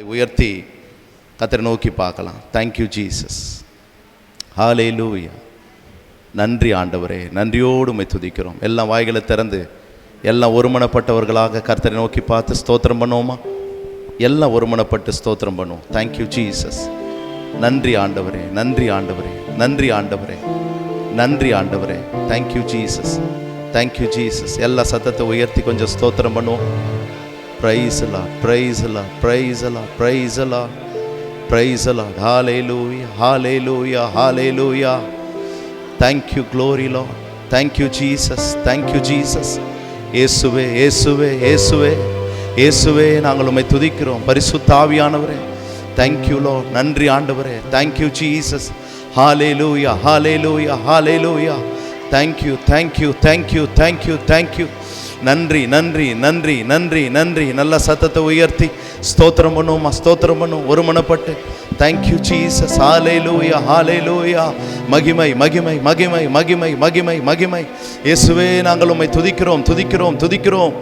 உயர்த்தி கர்த்தரை நோக்கி பார்க்கலாம். Thank you Jesus. ஹல்லேலூயா. நன்றி ஆண்டவரே, நன்றியோடு உம்மை துதிக்கிறோம். எல்லாம் வாய்களை திறந்து எல்லாம் ஒருமனப்பட்டவர்களாக கர்த்தரை நோக்கி பார்த்து ஸ்தோத்திரம் பண்ணுவோமா? எல்லாம் ஒருமனப்பட்டு ஸ்தோத்திரம் பண்ணுவோம். Thank you Jesus. நன்றி ஆண்டவரே, நன்றி ஆண்டவரே, நன்றி ஆண்டவரே, நன்றி ஆண்டவரே. Thank you Jesus, thank you Jesus. எல்லா சத்தத்தை உயர்த்தி கொஞ்சம் ஸ்தோத்திரம் பண்ணுவோம். Praise the Lord, praise the Lord, praise the Lord, praise the Lord, praise the Lord. Hallelujah, hallelujah, hallelujah. Thank you, glory Lord. Thank you Jesus, thank you Jesus. இயேசுவே, இயேசுவே, இயேசுவே, இயேசுவே, நாங்கள் உம்மை துதிக்கிறோம். பரிசுத்த ஆவியானவரே, thank you Lord. நன்றி ஆண்டவரே, thank you Jesus. Hallelujah, hallelujah, hallelujah. Thank you, thank you, thank you, thank you, thank you. நன்றி நன்றி நன்றி நன்றி நன்றி. நல்ல சத்தத்தை உயர்த்தி ஸ்தோத்திரம் பண்ணுவோமா? ஸ்தோத்திரம் பண்ணுவோம் ஒருமனப்பட்டு. Thank you Jesus. Hallelujah, hallelujah. மகிமை மகிமை மகிமை மகிமை மகிமை மகிமை. இயேசுவே, நாங்கள் உம்மை துதிக்கிறோம் துதிக்கிறோம் துதிக்கிறோம்.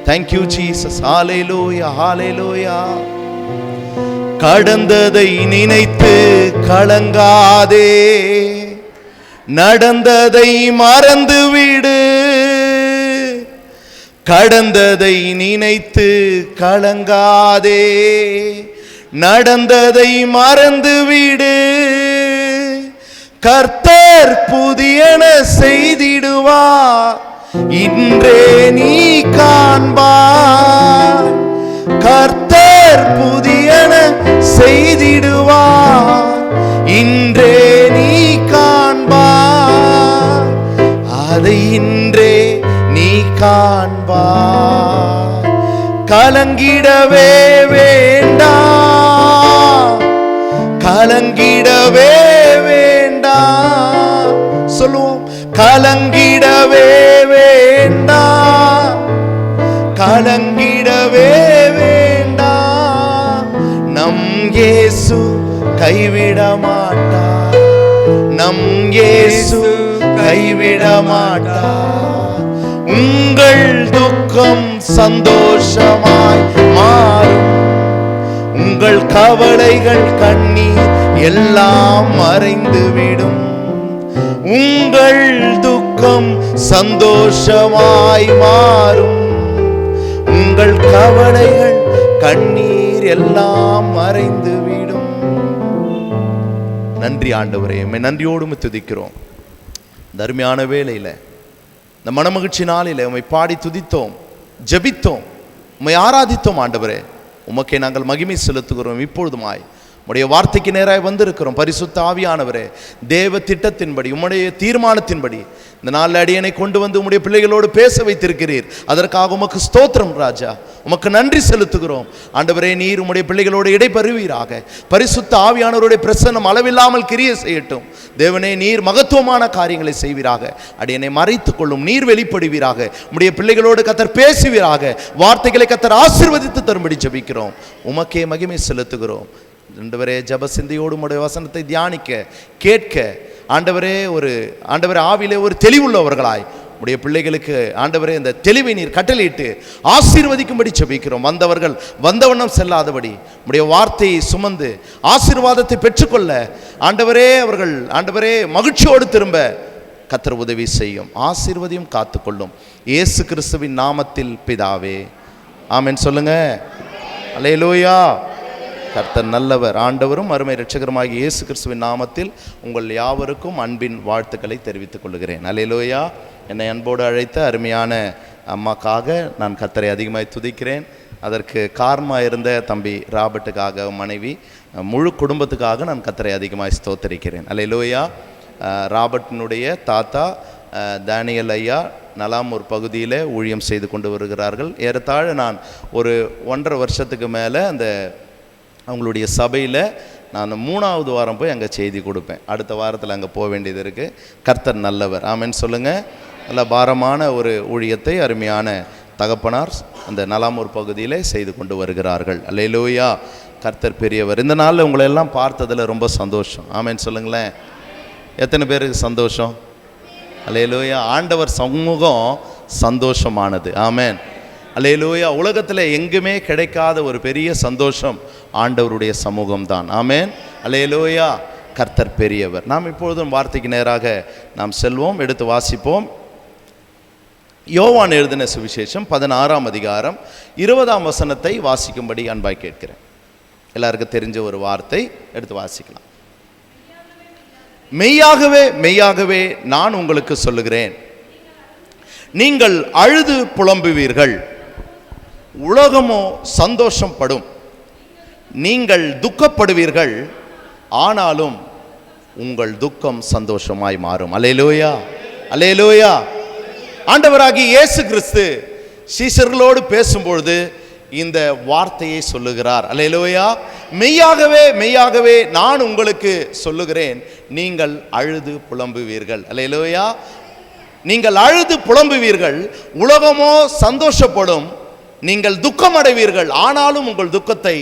Thank you Jesus. ஹல்லேலூயா, ஹல்லேலூயா. கடந்ததை நினைத்து கலங்காதே, நடந்ததை மறந்து விடு. கடந்ததை நினைத்து கலங்காதே, நடந்ததை மறந்துவிடு. கர்த்தர் புதியன செய்திடுவார், இன்றே நீ காண்பார். கர்த்தர் புதியன செய்திடுவார், இன்றே நீ காண்பார். அதை இன்றே நீ காண்பார். கலங்கிடவே வேண்டாம், கலங்கிடவே வேண்டாம். சொல்லுவோம், கலங்கிடவே வேண்டாம், கலங்கிடவே வேண்டாம். நம் இயேசு கைவிட மாட்டார், நம் இயேசு கைவிட மாட்டார். உங்கள் துக்கம் சந்தோஷமாய் மாறும், உங்கள் கவலைகள் கண்ணீர் எல்லாம் மறைந்துவிடும். உங்கள் துக்கம் சந்தோஷமாய் மாறும், உங்கள் கவலைகள் கண்ணீர் எல்லாம் மறைந்துவிடும். நன்றி ஆண்டவரே, நன்றியோடு துதிக்கிறோம். தர்மியான வேளையில் இந்த மனமகிழ்ச்சி நாளில் உம்மை பாடி துதித்தோம், ஜெபித்தோம், உம்மை ஆராதித்தோம். ஆண்டவரே, உமக்கே நாங்கள் மகிமை செலுத்துகிறோம். இப்பொழுதுமாய் உம்முடைய வார்த்தைக்கு நேராக வந்திருக்கிறோம். பரிசுத்த ஆவியானவரே, தேவ திட்டத்தின்படி உம்முடைய தீர்மானத்தின்படி இந்த நாளில் அடியனை கொண்டு வந்து உம்முடைய பிள்ளைகளோடு பேச வைத்திருக்கிறீர். அதற்காக உமக்கு ஸ்தோத்திரம் ராஜா, உமக்கு நன்றி செலுத்துகிறோம். ஆண்டவரே, நீர் உம்முடைய பிள்ளைகளோடு இடைபெறுவீராக. பரிசுத்த ஆவியானவருடைய பிரசன்னம் அளவில்லாமல் கிரியை செய்யட்டும். தேவனே, நீர் மகத்துவமான காரியங்களை செய்வீராக. அடியனை மறைத்துக் கொள்ளும், நீர் வெளிப்படுவீராக. உம்முடைய பிள்ளைகளோடு கர்த்தர் பேசுவீராக. வார்த்தைகளை கர்த்தர் ஆசீர்வதித்து தரும்படி ஜெபிக்கிறோம். உமக்கே மகிமை செலுத்துகிறோம். ஆண்டவரே, ஜப சிந்தையோடு உம்முடைய வசனத்தை தியானிக்க கேட்க ஆண்டவரே, ஆண்டவரே ஆவிலே ஒரு தெளிவுள்ளவர்களாய் உடைய பிள்ளைகளுக்கு ஆண்டவரே இந்த தெளிவை நீர் கட்டளையிட்டு ஆசீர்வதிக்கும்படி ஜெபிக்கிறோம். வந்தவர்கள் வந்தவண்ணம் செல்லாதபடி உடைய வார்த்தையை சுமந்து ஆசீர்வாதத்தை பெற்றுக்கொள்ள ஆண்டவரே அவர்கள் ஆண்டவரே மகிழ்ச்சியோடு திரும்ப கர்த்தர் உதவி செய்யும். ஆசீர்வதியும் காத்துக்கொள்ளும். இயேசு கிறிஸ்துவின் நாமத்தில் பிதாவே, ஆமென் சொல்லுங்க. அல்லேலூயா. கர்த்தர் நல்லவர், ஆண்டவரும் அருமை இரட்சகருமாகிய இயேசு கிறிஸ்துவின் நாமத்தில் உங்கள் யாவருக்கும் அன்பின் வாழ்த்துக்களை தெரிவித்துக் கொள்கிறேன். அல்லேலூயா. என்னை அன்போடு அழைத்த அருமையான அம்மாக்காக நான் கர்த்தரை அதிகமாக துதிக்கிறேன். அதற்கு காரணமாக இருந்த தம்பி ராபர்ட்டுக்காக, மனைவி, முழு குடும்பத்துக்காக நான் கர்த்தரை அதிகமாக ஸ்தோத்தரிக்கிறேன். அல்லேலூயா. ராபர்ட்டினுடைய தாத்தா தானியல் ஐயா நலாமூர் பகுதியில் ஊழியம் செய்து கொண்டு வருகிறார்கள். ஏறத்தாழ நான் ஒரு 1.5 வருஷத்துக்கு மேலே அந்த அவங்களுடைய சபையில் நான் 3வது வாரம் போய் அங்கே செய்தி கொடுப்பேன். அடுத்த வாரத்தில் அங்கே போக வேண்டியது இருக்குது. கர்த்தர் நல்லவர், ஆமென் சொல்லுங்கள். நல்ல பாரமான ஒரு ஊழியத்தை அருமையான தகப்பனார் அந்த நலாமூர் பகுதியில் செய்து கொண்டு வருகிறார்கள். அல்லேலூயா. கர்த்தர் பெரியவர். இந்த நாளில் உங்களை எல்லாம் பார்த்ததில் ரொம்ப சந்தோஷம், ஆமென் சொல்லுங்களேன். எத்தனை பேருக்கு சந்தோஷம்? அல்லேலூயா. ஆண்டவர் சமூகம் சந்தோஷமானது, ஆமென். அல்லேலூயா. உலகத்தில் எங்குமே கிடைக்காத ஒரு பெரிய சந்தோஷம் ஆண்டவருடைய சமூகம்தான். ஆமென். அல்லேலூயா. கர்த்தர் பெரியவர். நாம் இப்பொழுதும் வார்த்தைக்கு நேராக நாம் செல்வோம், எடுத்து வாசிப்போம். யோவான் எழுதின சுவிசேஷம் 16ஆம் அதிகாரம் 20ஆம் வசனத்தை வாசிக்கும்படி அன்பாய் கேட்கிறேன். எல்லாருக்கும் தெரிஞ்ச ஒரு வார்த்தை, எடுத்து வாசிக்கலாம். மெய்யாகவே மெய்யாகவே நான் உங்களுக்கு சொல்லுகிறேன், நீங்கள் அழுது புலம்புவீர்கள், உலகமோ சந்தோஷம் படும். நீங்கள் துக்கப்படுவீர்கள், ஆனாலும் உங்கள் துக்கம் சந்தோஷமாய் மாறும். அல்லேலூயா, அல்லேலூயா. ஆண்டவராகிய இயேசு கிறிஸ்து சீஷர்களோடு பேசும்பொழுது இந்த வார்த்தையை சொல்லுகிறார். அல்லேலூயா. மெய்யாகவே மெய்யாகவே நான் உங்களுக்கு சொல்லுகிறேன், நீங்கள் அழுது புலம்புவீர்கள். அல்லேலூயா. நீங்கள் அழுது புலம்புவீர்கள், உலகமோ சந்தோஷப்படும். நீங்கள் துக்கம் அடைவீர்கள், ஆனாலும் உங்கள் துக்கத்தை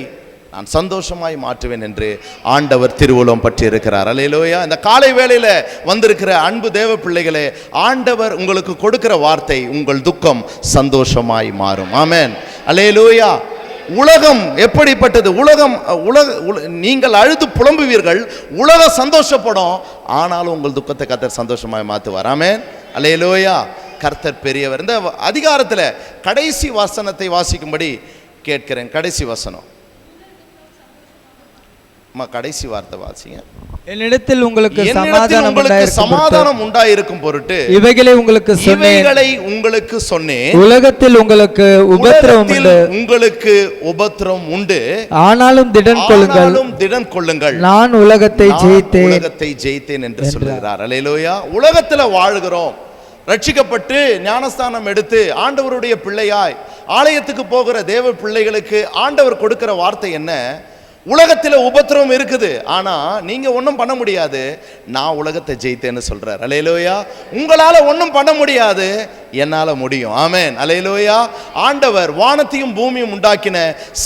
நான் சந்தோஷமாய் மாற்றுவேன் என்று ஆண்டவர் திருவுளம் பற்றி இருக்கிறார். அல்லேலூயா. இந்த காலை வேளையில வந்திருக்கிற அன்பு தேவ பிள்ளைகளே, ஆண்டவர் உங்களுக்கு கொடுக்கிற வார்த்தை, உங்கள் துக்கம் சந்தோஷமாய் மாறும். ஆமென். அல்லேலூயா. உலகம் எப்படிப்பட்டது? நீங்கள் அழுது புலம்புவீர்கள், உலகம் சந்தோஷப்படும், ஆனாலும் உங்கள் துக்கத்தை கர்த்தர் சந்தோஷமாய் மாற்றுவார். ஆமென். அல்லேலூயா. கர்த்தர் பெரியவர். இந்த அதிகாரத்தில் கடைசி வசனத்தை வாசிக்கும்படி கேட்கிறேன். கடைசி வசனம், கடைசி வார்த்தை வாசிங்க. என்னிடத்தில் உங்களுக்கு சமாதானம் உண்டாயிருக்கும் பொருட்டு இவைகளை உங்களுக்கு சொன்னேன். உலகத்தில் உங்களுக்கு உபத்திரம் உண்டு, ஆனாலும் திடன் கொள்ளுங்கள், நான் உலகத்தை ஜெயித்தேன் என்று சொல்லுகிறார். அல்லேலூயா. உலகத்தில் வாழ்கிறோம், ரட்சிக்கப்பட்டு ஞானஸ்தானம் எடுத்து ஆண்டவருடைய பிள்ளையாய் ஆலயத்துக்கு போகிற தேவ பிள்ளைகளுக்கு ஆண்டவர் கொடுக்கிற வார்த்தை என்ன? உலகத்தில் உபத்திரவம் இருக்குது, ஆனா நீங்க ஒன்றும் பண்ண முடியாது, நான் உலகத்தை ஜெயித்தேன்னு சொல்றார். அல்லேலூயா. உங்களால ஒன்றும் பண்ண முடியாது, என்னால முடியும். ஆமென். அல்லேலூயா. ஆண்டவர் வானத்தையும் பூமியும் உண்டாக்கின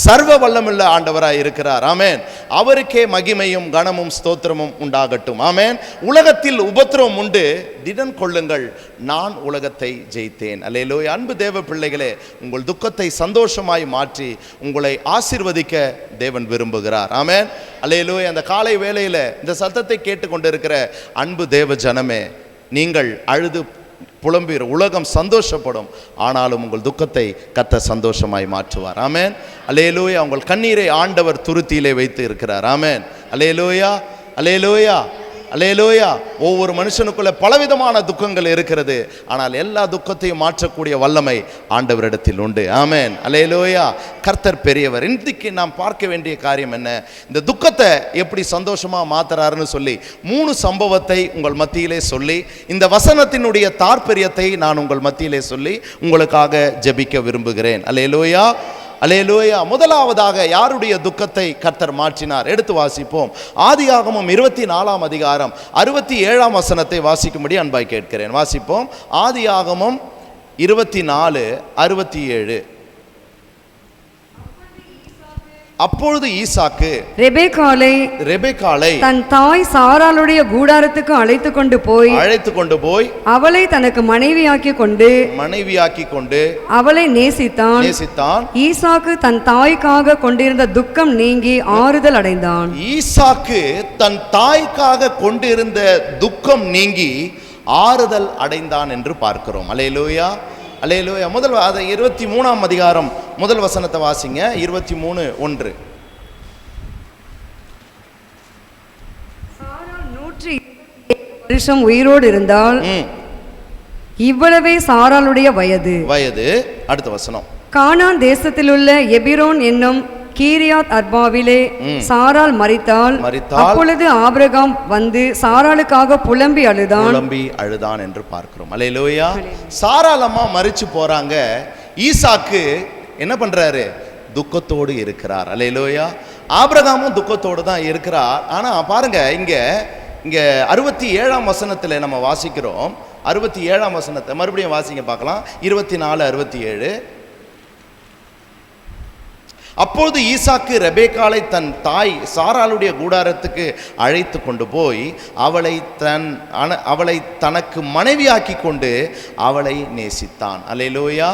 சர்வ வல்லமுள்ள ஆண்டவராய் இருக்கிறார். ஆமென். அவருக்கே மகிமையும் கனமும் ஸ்தோத்திரமும் உண்டாகட்டும். ஆமென். உலகத்தில் உபத்திரவம் உண்டு, திடன் கொள்ளுங்கள், நான் உலகத்தை ஜெயித்தேன். அல்லேலூயா. அன்பு தேவ பிள்ளைகளே, உங்கள் துக்கத்தை சந்தோஷமாய் மாற்றி உங்களை ஆசீர்வதிக்க தேவன் விரும்புகிறார். ஆமென். அல்லேலூயா. அந்த காலை வேளையில இந்த சத்தத்தை கேட்டுக்கொண்டிருக்கிற அன்பு தேவ ஜனமே, நீங்கள் அழுது புலம்பீர், உலகம் சந்தோஷப்படும், ஆனாலும் உங்கள் துக்கத்தை கர்த்தர் சந்தோஷமாய் மாற்றுவார். ஆமென். அல்லேலூயா. உங்கள் கண்ணீரை ஆண்டவர் துருத்தியிலே வைத்து இருக்கிறார். ஆமென். அல்லேலூயா, அல்லேலூயா, அல்லேலூயா. ஒவ்வொரு மனுஷனுக்குள்ள பலவிதமான துக்கங்கள் இருக்கிறது, ஆனால் எல்லா துக்கத்தையும் மாற்றக்கூடிய வல்லமை ஆண்டவரிடத்தில் உண்டு. ஆமென். அல்லேலூயா. கர்த்தர் பெரியவர். இன்றைக்கு நாம் பார்க்க வேண்டிய காரியம் என்ன? இந்த துக்கத்தை எப்படி சந்தோஷமா மாத்துறாருன்னு சொல்லி 3 சம்பவத்தை உங்கள் மத்தியிலே சொல்லி, இந்த வசனத்தினுடைய தாற்பயத்தை நான் உங்கள் மத்தியிலே சொல்லி உங்களுக்காக ஜெபிக்க விரும்புகிறேன். அல்லேலூயா, அல்லேலூயா. முதலாவதாக யாருடைய துக்கத்தை கர்த்தர் மாற்றினார்? எடுத்து வாசிப்போம். ஆதியாகமம் 24ஆம் அதிகாரம் 67ஆம் வசனத்தை வாசிக்கும்படி அன்பாய் கேட்கிறேன். வாசிப்போம். ஆதியாகமம் 24:67. அப்பொழுது ஈசாக்கு ரெபெக்காளை தன் தாய் சாராளுடைய கூடாரத்துக்கு அழைத்து கொண்டு போய் அவளை தனக்கு மனைவியாக்கி கொண்டு அவளை நேசித்தான். ஈசாக்கு தன் தாய்க்காக கொண்டிருந்த துக்கம் நீங்கி ஆறுதல் அடைந்தான். ஈசாக்கு தன் தாய்க்காக கொண்டிருந்த துக்கம் நீங்கி ஆறுதல் அடைந்தான் என்று பார்க்கிறோம். அல்லேலூயா, அல்லேலூயா. முதல் 23ஆம் அதிகாரம் முதல் வசனத்தை வாசிங்க. 23:1. 120 வருஷம் உயிரோடு இருந்தால், இவ்வளவே சாராளுடைய வயது. அடுத்த வசனம். கானான் தேசத்திலுள்ள எபிரோன் என்னும் கீரியாத் அர்பாவிலே சாராள் மரித்தாள். அப்பொழுது ஆபிரகாம் வந்து சாராளுக்காக புலம்பி அழுதான் என்று பார்க்கிறோம். அல்லேலூயா. சாராள் அம்மா மரிச்சு போறாங்க, ஈசாக்கு என்ன பண்றாரு? துக்கத்தோடு இருக்கிறார். அல்லேலூயா. ஆபிரகாமும் துக்கத்தோடு தான் இருக்கிறார். ஆனா பாருங்க, இங்க 67ஆம் வசனத்துல நம்ம வாசிக்கிறோம். 67ஆம் வசனத்தை மறுபடியும் வாசிங்க பார்க்கலாம். 24:67. அப்பொழுது ஈசாக்கு ரெபெக்காளை தன் தாய் சாராளுடைய கூடாரத்துக்கு அழைத்து கொண்டு போய் அவளை தனக்கு மனைவியாக்கி கொண்டு அவளை நேசித்தான். அல்லேலூயா,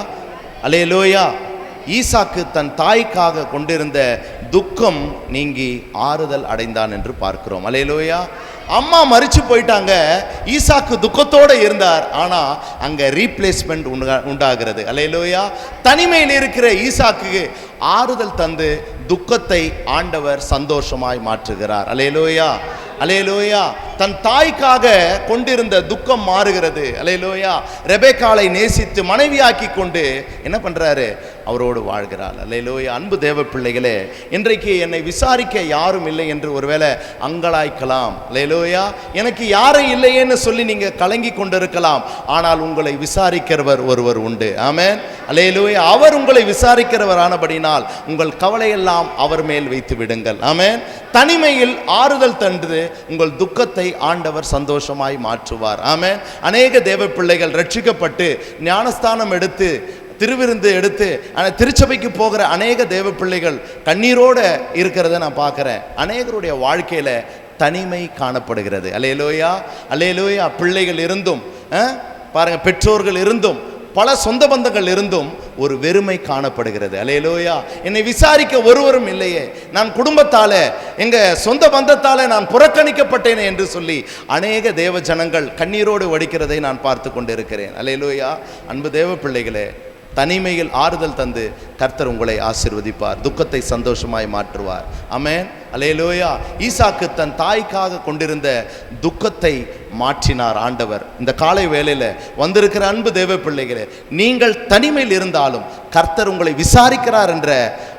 அல்லேலூயா. ஈசாக்கு தன் தாய்க்காக கொண்டிருந்த துக்கம் நீங்கி ஆறுதல் அடைந்தான் என்று பார்க்கிறோம். அல்லேலூயா. அம்மா மரிச்சு போயிட்டாங்க, ஈசாக்கு துக்கத்தோட இருந்தார். ஆனா அங்க ரீப்ளேஸ்மெண்ட் உண்டாகிறது. அல்லேலூயா. தனிமையில் இருக்கிற ஈசாக்கு ஆறுதல் தந்து துக்கத்தை ஆண்டவர் சந்தோஷமாய் மாற்றுகிறார். அல்லேலூயா. அல்லேலூயா. தன் தாய்க்காக கொண்டிருந்த துக்கம் மாறுகிறது. அல்லேலூயா. ரெபெக்காளை நேசித்து மனைவியாக்கி கொண்டு என்ன பண்றாரு? அவரோடு வாழ்கிறார். அல்லேலூயா. அன்பு தேவ பிள்ளைகளே, இன்றைக்கு என்னை விசாரிக்க யாரும் இல்லை என்று ஒருவேளை அங்கலாய்க்கலாம். அல்லேலூயா. எனக்கு யாரும் இல்லையேன்னு சொல்லி நீங்க கலங்கி கொண்டிருக்கலாம். ஆனால் உங்களை விசாரிக்கிறவர் ஒருவர் உண்டு. ஆமென். அல்லேலூயா. அவர் உங்களை விசாரிக்கிறவர் ஆனபடினால் உங்கள் கவலையெல்லாம் அவர் மேல் வைத்து விடுங்கள். ஆமென். தனிமையில் ஆறுதல் தந்து உங்கள் துக்கத்தை ஆண்டவர் சந்தோஷமாய் மாற்றுவார். ஆமென். அநேக தேவ பிள்ளைகள் ரட்சிக்கப்பட்டு ஞானஸ்தானம் எடுத்து திருவிருந்து எடுத்து திருச்சபைக்கு போகிற அநேக தேவ பிள்ளைகள் கண்ணீரோட இருக்கிறத நான் பார்க்கிறேன். அநேகருடைய வாழ்க்கையில தனிமை காணப்படுகிறது. அல்லேலூயா. அல்லேலூயா. பிள்ளைகள் இருந்தும் பாருங்க, பெற்றோர்கள் இருந்தும் பல சொந்த பந்தங்கள் இருந்தும் ஒரு வெறுமை காணப்படுகிறது. அல்லேலூயா. என்னை விசாரிக்க ஒருவரும் இல்லையே, நான் குடும்பத்தால எங்க சொந்த பந்தத்தால நான் புறக்கணிக்கப்பட்டேனே என்று சொல்லி அநேக தேவ ஜனங்கள் கண்ணீரோடு வடிக்கிறதை நான் பார்த்து கொண்டிருக்கிறேன். அல்லேலூயா. அன்பு தேவ பிள்ளைகளே, தனிமையில் ஆறுதல் தந்து கர்த்தர் உங்களை ஆசீர்வதிப்பார், துக்கத்தை சந்தோஷமாய் மாற்றுவார். ஆமென். அல்லேலூயா. ஈசாக்கு தன் தாய்க்காக கொண்டிருந்த துக்கத்தை மாற்றினார் ஆண்டவர். இந்த காலை வேளையில வந்திருக்கிற அன்பு தேவ பிள்ளைகளே, நீங்கள் தனிமையில் இருந்தாலும் கர்த்தர் உங்களை விசாரிக்கிறார் என்ற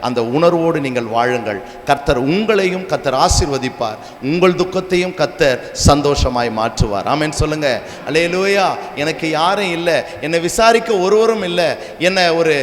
அந்த உணர்வோடு நீங்கள் வாழுங்கள். கர்த்தர் உங்களையும் கர்த்தர் ஆசீர்வதிப்பார், உங்கள் துக்கத்தையும் கர்த்தர் சந்தோஷமாய் மாற்றுவார். ஆமென் சொல்லுங்க. அல்லேலூயா. எனக்கு யாரும் இல்லை, என்னை விசாரிக்க ஒருவரும் இல்லை, என்ன ஒரு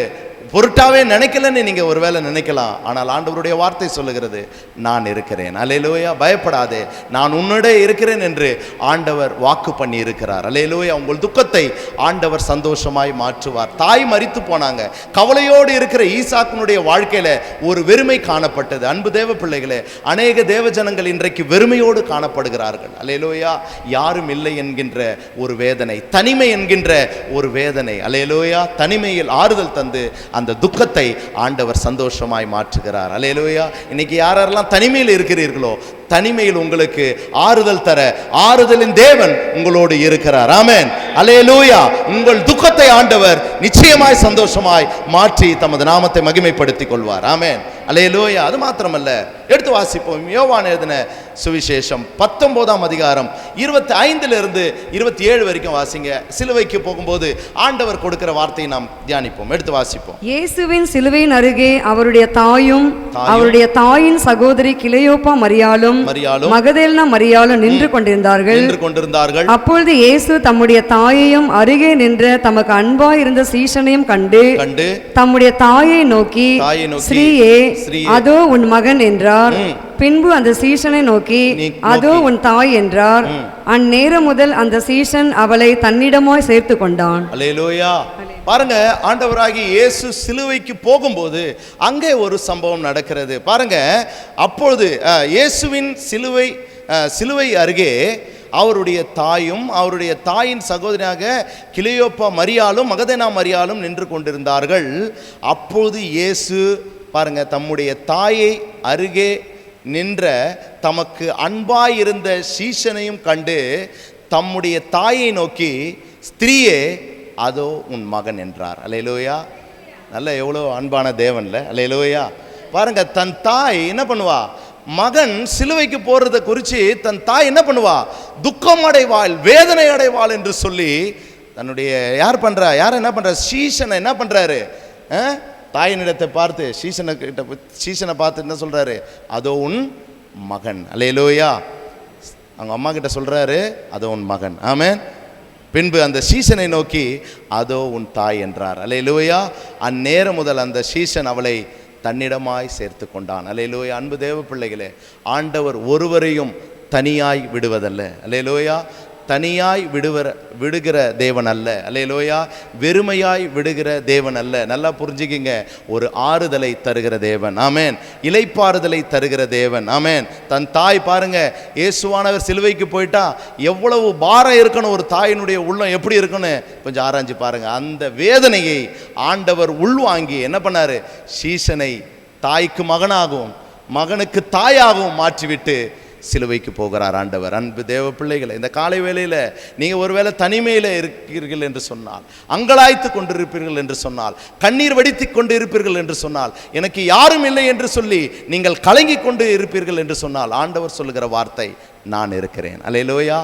பொருட்டாவே நினைக்கலன்னு நீங்க ஒருவேளை நினைக்கலாம். ஆனால் ஆண்டவருடைய வார்த்தை சொல்லுகிறது, நான் இருக்கிறேன். அல்லேலூயா. பயப்படாதே, நான் உன்னோட இருக்கிறேன் என்று ஆண்டவர் வாக்கு பண்ணி இருக்கிறார். அல்லேலூயா. உங்கள் துக்கத்தை ஆண்டவர் சந்தோஷமாய் மாற்றுவார். தாய் மரித்து போனாங்க. கவலையோடு இருக்கிற ஈசாக்கினுடைய வாழ்க்கையில ஒரு வெறுமை காணப்பட்டது. அன்பு தேவ பிள்ளைகளே, அநேக தேவ ஜனங்கள் இன்றைக்கு வெறுமையோடு காணப்படுகிறார்கள். அல்லேலூயா. யாரும் இல்லை என்கின்ற ஒரு வேதனை, தனிமை என்கின்ற ஒரு வேதனை. அல்லேலூயா. தனிமையில் ஆறுதல் தந்து அந்த துக்கத்தை ஆண்டவர் சந்தோஷமாய் மாற்றுகிறார். அல்லேலூயா. இன்னைக்கு யாரெல்லாம் தனிமையில் இருக்கிறீர்களோ, தனிமையில் உங்களுக்கு ஆறுதல் தர ஆறுதலின் தேவன் உங்களோடு இருக்கிறார். ஆமென். அல்லேலூயா. உங்கள் துக்கத்தை ஆண்டவர் நிச்சயமாய் சந்தோஷமாய் மாற்றி தமது நாமத்தை மகிமைப்படுத்திக் கொள்வார். ஆமென். அல்லேலூயா. அது மாத்திரமல்ல, எடுத்து வாசிப்போம். யோவான் எழுதின சுவிசேஷம் 19ஆம் அதிகாரம் 25 27 வரைக்கும் வாசிங்க. சிலுவைக்கு போகும்போது ஆண்டவர் கொடுக்கிற வார்த்தையை நாம் தியானிப்போம். எடுத்து வாசிப்போம். இயேசுவின் சிலுவையின் அருகே அவருடைய தாயும் அவருடைய தாயின் சகோதரி கிளையோப்பா மரியாளும் மகதலேனா மரியாளும் நின்று கொண்டிருந்தார்கள். அப்பொழுது இயேசு தம்முடைய தாயையும் அருகே நின்ற தமக்கு அன்பாய் இருந்த சீஷனையும் கண்டு தம்முடைய தாயை நோக்கி, ஸ்ரீயே, அதோ உன் மகன் என்றார். பின்பு அந்த சீஷனை நோக்கி, அதோ உன் தாய் என்றார். அந்நேரம் முதல் அந்த சீஷன் அவளை தன்னிடமாய் சேர்த்து கொண்டான். அல்லேலூயா. பாருங்க, ஆண்டவராகிய இயேசு சிலுவைக்கு போகும்போது அங்கே ஒரு சம்பவம் நடக்கிறது. பாருங்க, அப்பொழுது இயேசுவின் சிலுவை அருகே அவருடைய தாயும் அவருடைய தாயின் சகோதரியாக கிளையோப்பா மரியாளும் மகதலேனா மரியாளும் நின்று கொண்டிருந்தார்கள். அப்பொழுது இயேசு பாருங்க, தம்முடைய தாயை அருகே நின்ற தமக்கு அன்பாயிருந்த சீஷனையும் கண்டு தம்முடைய தாயை நோக்கி, ஸ்திரீயே, அதோ உன் மகன் என்றார். அல்லேலூயா. நல்ல எவ்வளோ அன்பான தேவன்ல. அல்லேலூயா. பாருங்க, தன் தாய் என்ன பண்ணுவா? மகன் சிலுவைக்கு போறதை குறித்து தன் தாய் என்ன பண்ணுவா? துக்கம் அடைவாள், வேதனை அடைவாள் என்று சொல்லி தன்னுடைய யார் என்ன பண்ற? சீஷனை என்ன பண்றாரு? தாயினிடத்தை பார்த்து சீஷனை பார்த்து என்ன சொல்றாரு? அதோ உன் மகன். அல்லேலூயா. அவங்க அம்மா கிட்ட சொல்றாரு, அதோ உன் மகன். ஆமென். பின்பு அந்த சீஷனை நோக்கி, அதோ உன் தாய் என்றார். அல்லேலூயா. அந்நேரம் முதல் அந்த சீஷன் அவளை தன்னிடமாய் சேர்த்து கொண்டான். அல்லேலூயா. அன்பு தேவ பிள்ளைகளே, ஆண்டவர் ஒருவரையும் தனியாய் விடுவதல்ல. அல்லேலூயா. தனியாய் விடுகிற தேவன் அல்ல. அல்லேலூயா. வெறுமையாய் விடுகிற தேவன் அல்ல. நல்லா புரிஞ்சுக்கிங்க. ஒரு ஆறுதலை தருகிற தேவன். ஆமென். இளைப்பாறுதலை தருகிற தேவன். ஆமென். தன் தாய் பாருங்க, இயேசுவானவர் சிலுவைக்கு போயிட்டா எவ்வளவு பாரம் இருக்கணும், ஒரு தாயினுடைய உள்ளம் எப்படி இருக்குன்னு கொஞ்சம் ஆராய்ஞ்சு பாருங்க. அந்த வேதனையை ஆண்டவர் உள்வாங்கி என்ன பண்ணாரு, சீசனை தாய்க்கு மகனாகவும் மகனுக்கு தாயாகவும் மாற்றிவிட்டு சிலுவைக்கு போகிறார் ஆண்டவர். அன்பு தேவ பிள்ளைகளை, இந்த காலை வேளையில் நீங்கள் ஒருவேளை தனிமையில் இருக்கிறீர்கள் என்று சொன்னால், அங்கலாய்த்து கொண்டிருப்பீர்கள் என்று சொன்னால், கண்ணீர் வடித்து கொண்டு இருப்பீர்கள் என்று சொன்னால், எனக்கு யாரும் இல்லை என்று சொல்லி நீங்கள் கலங்கி கொண்டு இருப்பீர்கள் என்று சொன்னால், ஆண்டவர் சொல்லுகிற வார்த்தை, நான் இருக்கிறேன். அல்லேலூயா.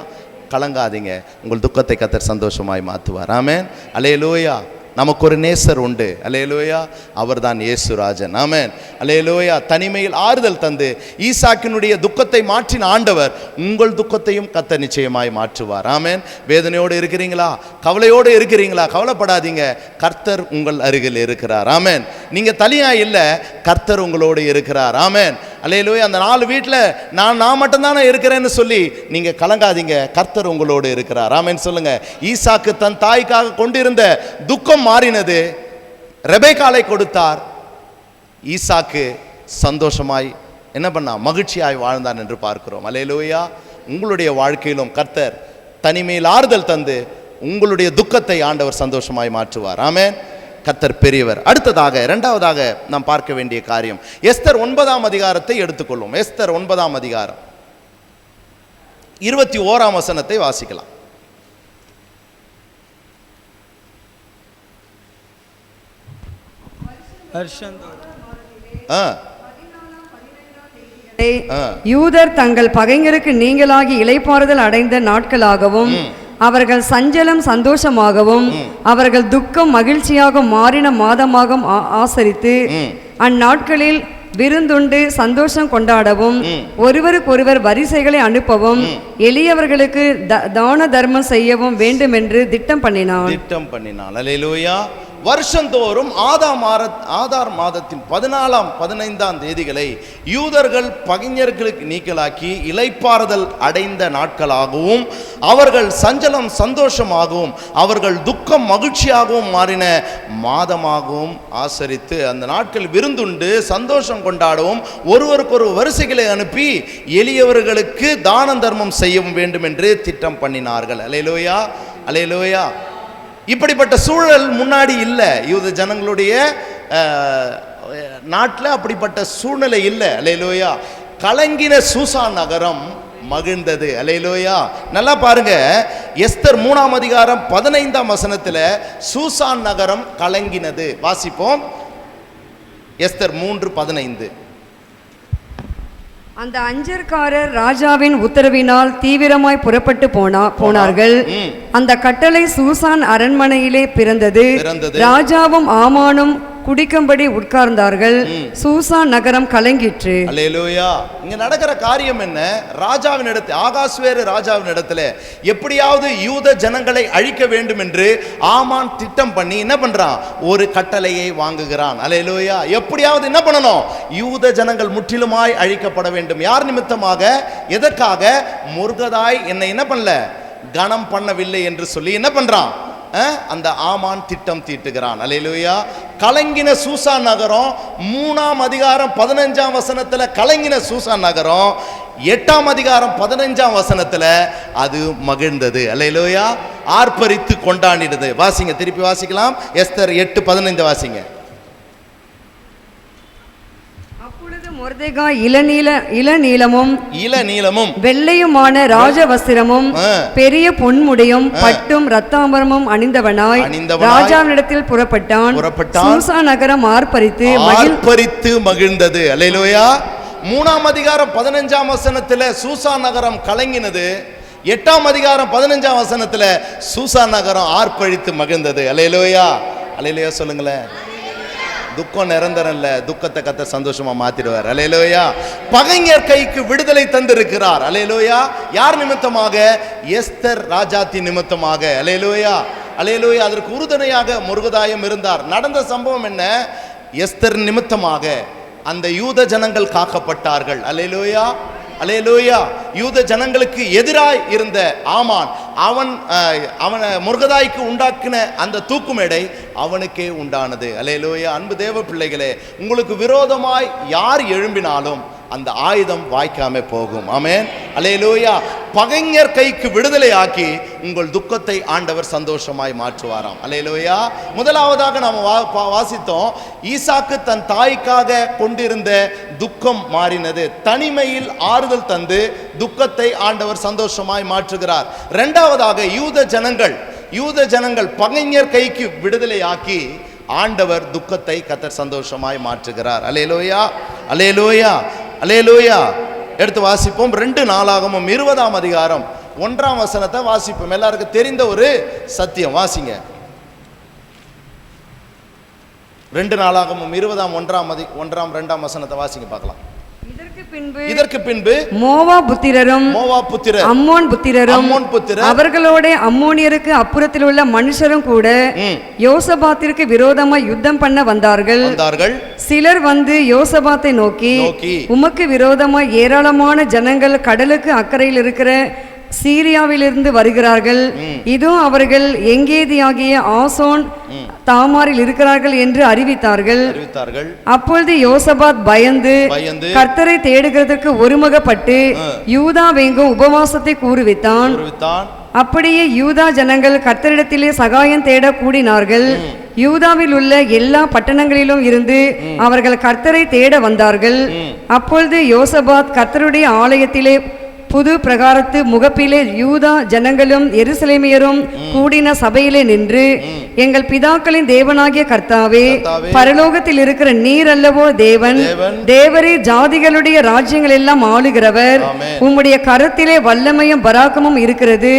கலங்காதீங்க, உங்கள் துக்கத்தை கர்த்தர் சந்தோஷமாய் மாற்றுவார். ஆமென். அல்லேலூயா. நமக்கு ஒரு நேசர் உண்டு. அல்லேலூயா. அவர்தான் இயேசுராஜன். ஆமென். அல்லேலூயா. தனிமையில் ஆறுதல் தந்து ஈசாக்கினுடைய துக்கத்தை மாற்றின ஆண்டவர் உங்கள் துக்கத்தையும் கர்த்தர் நிச்சயமாய் மாற்றுவார். ஆமென். வேதனையோடு இருக்கிறீங்களா, கவலையோடு இருக்கிறீங்களா, கவலைப்படாதீங்க, கர்த்தர் உங்கள் அருகில் இருக்கிறார். ஆமென். நீங்க தனியா இல்லை, கர்த்தர் உங்களோடு இருக்கிறார். ஆமென். அல்லேலூயா. அந்த 4 வீட்டில் நான் மட்டும்தானே இருக்கிறேன்னு சொல்லி நீங்க கலங்காதீங்க, கர்த்தர் உங்களோடு இருக்கிறார். ஆமென் சொல்லுங்க. ஈசாக்கு தன் தாய்க்காக கொண்டிருந்த துக்கம் மாறினது. ரெபேக்காளை கொடுத்தார். ஈசாக்கு சந்தோஷமாய் என்ன பண்ணா, மகிழ்ச்சியாய் வாழ்ந்தான் என்று பார்க்கிறோம். அல்லேலூயா. உங்களுடைய வாழ்க்கையிலும் கர்த்தர் தனிமையில் ஆறுதல் தந்து உங்களுடைய துக்கத்தை ஆண்டவர் சந்தோஷமாய் மாற்றுவார். ஆமென். கர்த்தர் பெரியவர். அடுத்ததாக இரண்டாவதாக நாம் பார்க்க வேண்டிய காரியம், எஸ்தர் 9ஆம் அதிகாரத்தை எடுத்துக்கொள்வோம். எஸ்தர் 9ஆம் அதிகாரம் 21ஆம் வசனத்தை வாசிக்கலாம். யூதர் தங்கள் பகைஞருக்கு நீங்களாகி இளைப்பாறுதல் அடைந்த நாட்களாகவும் அவர்கள் சஞ்சலம் சந்தோஷமாகவும் அவர்கள் துக்கம் மகிழ்ச்சியாக மாறின மாதமாகவும் ஆசரித்து அந்நாட்களில் விருந்துண்டு சந்தோஷம் கொண்டாடவும் ஒருவருக்கொருவர் வரிசைகளை அனுப்பவும் எளியவர்களுக்கு தான தர்மம் செய்யவும் வேண்டும் என்று திட்டம் பண்ணினான். அல்லேலூயா. வருஷந்தோறும் ஆதார் மாதத்தின் 14ஆம் 15ஆம் தேதிகளை யூதர்கள் பகைஞர்களுக்கு நீக்கலாக்கி இளைப்பாறுதல் அடைந்த நாட்களாகவும் அவர்கள் சஞ்சலம் சந்தோஷமாகவும் அவர்கள் துக்கம் மகிழ்ச்சியாகவும் மாறின மாதமாகவும் ஆசரித்து அந்த நாட்கள் விருந்துண்டு சந்தோஷம் கொண்டாடவும் ஒருவருக்கொரு வரிசைகளை அனுப்பி எளியவர்களுக்கு தான தர்மம் செய்யவும் வேண்டும் என்று திட்டம் பண்ணினார்கள். அல்லேலூயா. அல்லேலூயா. இப்படிப்பட்ட சூழல் முன்னாடி இல்லை. யூத ஜனங்களுடைய நாட்டில் அப்படிப்பட்ட சூழ்நிலை இல்லை. அல்லேலூயா. கலங்கின சூசான் நகரம் மகிழ்ந்தது. அல்லேலூயா. நல்லா பாருங்க, எஸ்தர் 3ஆம் அதிகாரம் 15ஆம் வசனத்தில் சூசான் நகரம் கலங்கினது. வாசிப்போம். எஸ்தர் 3:15. அந்த அஞ்சற்காரர் ராஜாவின் உத்தரவினால் தீவிரமாய் புறப்பட்டு போனார்கள். அந்த கட்டளை சூசான் அரண்மனையிலே பிறந்தது. ராஜாவும் ஆமானும் குடிக்கும்படி உட்கார்ந்தார்கள். சூசான் நகரம் கலங்கிற்று. அல்லேலூயா. இங்க நடக்கிற காரியம் என்ன? ராஜாவின் இடத்துல, ஆகாஸ்வேரு ராஜாவின் இடத்துல எப்படியாவது யூத ஜனங்களை அழிக்க வேண்டும் என்று ஆமான் திட்டம் பண்ணி என்ன பண்றான், ஒரு கட்டளையை வாங்குகிறான். அல்லேலூயா. எப்படியாவது என்ன பண்ணணும், யூத ஜனங்கள் முற்றிலுமாய் அழிக்கப்பட வேண்டும். யார் நிமித்தமாக, எதற்காக? முர்கதாய் என்னை என்ன பண்ணல, கனம் பண்ணவில்லை என்று சொல்லி என்ன பண்றான், அந்த ஆமான் திட்டம் தீட்டுகிறான். அல்லேலூயா. கலங்கின சூசான் நகரம் 3ஆம் அதிகாரம் 15ஆம் வசனத்துல கலங்கின சூசான் நகரம் 8ஆம் அதிகாரம் 15ஆம் வசனத்துல அது மகிழ்ந்தது. அல்லேலூயா. ஆர்ப்பரித்து கொண்டாடினது. வாசிங்க, திருப்பி வாசிக்கலாம். எஸ்தர் 8:15 வாசிங்க. மொர்தெகாய் இளநீலமும் வெள்ளையுமான ராஜவஸ்திரமும் பெரிய பொன்முடியும் பட்டும் இரத்தாம்பரமும் அணிந்தவனாய் ராஜாவினிடத்தில் புறப்பட்டான். சூசான் நகரம் ஆர்ப்பரித்து மகிழ்ந்தது. அல்லேலூயா. 3ஆம் அதிகாரம் 15ஆம் வசனத்துல சூசான் நகரம் கலங்கினது. 8ஆம் அதிகாரம் 15ஆம் வசனத்துல சூசான் நகரம் ஆர்ப்பரித்து மகிழ்ந்தது. அல்லேலூயா. அல்லேலூயா சொல்லுங்களேன். துக்கம் நிரந்தரம் இல்ல, துக்கத்தை கர்த்தர் சந்தோஷமா மாத்திடுவார். அல்லேலூயா. பகைஞர் கைக்கு விடுதலை தந்திருக்கிறார். அல்லேலூயா. யார் நிமித்தமாக? எஸ்தர் ராஜாத்தி நிமித்தமாக. அல்லேலூயா. அல்லேலூயா. அதற்கு உறுதுணையாக முருகதாயம் இருந்தார். நடந்த சம்பவம் என்ன? எஸ்தர் நிமித்தமாக அந்த யூத ஜனங்கள் காக்கப்பட்டார்கள். அல்லேலூயா. அல்லேலூயா. யூத ஜனங்களுக்கு எதிராய் இருந்த ஆமான் அவன் முருகதாய்க்கு உண்டாக்கின அந்த தூக்குமேடை அவனுக்கே உண்டானது. அல்லேலூயா. அன்பு தேவ பிள்ளைகளே, உங்களுக்கு விரோதமாய் யார் எழும்பினாலும் அந்த ஆயுதம் வாய்க்காம போகும். ஆமென். அல்லேலூயா. பகைஞர் கைக்கு விடுதலை ஆக்கி உங்கள் துக்கத்தை ஆண்டவர் சந்தோஷமாய் மாற்றுவாராம். அல்லேலூயா. முதலாவதாக நாம் வாசித்தோம், ஈசாக்கு தன் தாய்க்காக கொண்டிருந்த துக்கம் மாறினது. தனிமையில் ஆறுதல் தந்து துக்கத்தை ஆண்டவர் சந்தோஷமாய் மாற்றுகிறார். இரண்டாவதாக யூத ஜனங்கள் பகைஞர் கைக்கு விடுதலை ஆக்கி ஆண்டவர் துக்கத்தை கர்த்தர் சந்தோஷமாய் மாற்றுகிறார். அல்லேலூயா. அல்லேலூயா. அல்லேலூயா. எடுத்து வாசிப்போம். 2 நாளாகமம் 20ஆம் அதிகாரம் 1ஆம் வசனத்தை வாசிப்போம். எல்லாருக்கும் தெரிந்த ஒரு சத்தியம். வாசிங்க. 2 நாளாகமம் 20ஆம் 1ஆம் 2ஆம் வசனத்தை வாசிங்க பார்க்கலாம். இதற்கு பின்பு மோவாப் புத்திரர் அம்மோன் புத்திரரும் அவர்களோட அம்மோனியருக்கு அப்புறத்தில் உள்ள மனுஷரும் கூட யோசபாத்திற்கு விரோதமாய் யுத்தம் பண்ண வந்தார்கள். சிலர் வந்து யோசபாத்தை நோக்கி, உமக்கு விரோதமாய் ஏராளமான ஜனங்கள் கடலுக்கு அக்கறையில் இருக்கிற சீரியாவிலிருந்து வருகிறார்கள். இதோ அவர்கள் எங்கேதியாகிய ஆசோன் தாமாரில் இருக்கிறார்கள் என்று அறிவித்தார்கள். அப்பொழுது யோசபாத் பயந்து கர்த்தரை தேடுகிறதற்கு ஒருமுகப்பட்டு யூதாவெங்கும் உபவாசத்தை கூறுவித்தான். அப்படியே யூதா ஜனங்கள் கர்த்தரிடத்திலே சகாயம் தேட கூடினார்கள். யூதாவில் உள்ள எல்லா பட்டணங்களிலும் இருந்து அவர்கள் கர்த்தரை தேட வந்தார்கள். அப்பொழுது யோசபாத் கர்த்தருடைய ஆலயத்திலே புது பிரகாரத்து முகப்பிலே யூதா ஜனங்களும் எருசலேமியரும் கூடின சபையிலே நின்று, எங்கள் பிதாக்களின் தேவனாகிய கர்த்தாவே, பரலோகத்தில் இருக்கிற நீர் அல்லவோ தேவன், தேவரே ஜாதிகளுடைய ராஜ்யங்கள் எல்லாம் ஆளுகிறவர், உம்முடைய கரத்திலே வல்லமையும் பராக்கமும் இருக்கிறது,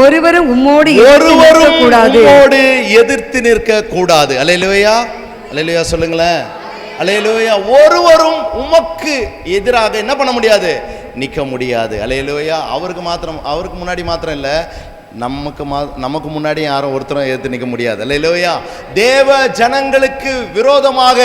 ஒருவரும் உம்மோடு எதிர்த்து நிற்க கூடாது. அல்லேலூயா. அல்லேலூயா சொல்லுங்களேன். அல்லேலூயா. ஒருவரும் உமக்கு எதிராக என்ன பண்ண முடியாது? நிற்க முடியாது. அல்லேலூயா. அவருக்கு முன்னாடி மாத்திரம் இல்லை, நமக்கு முன்னாடி யாரும் ஒருத்தரும் எதிர்த்து நிற்க முடியாது. அல்லேலூயா. தேவ ஜனங்களுக்கு விரோதமாக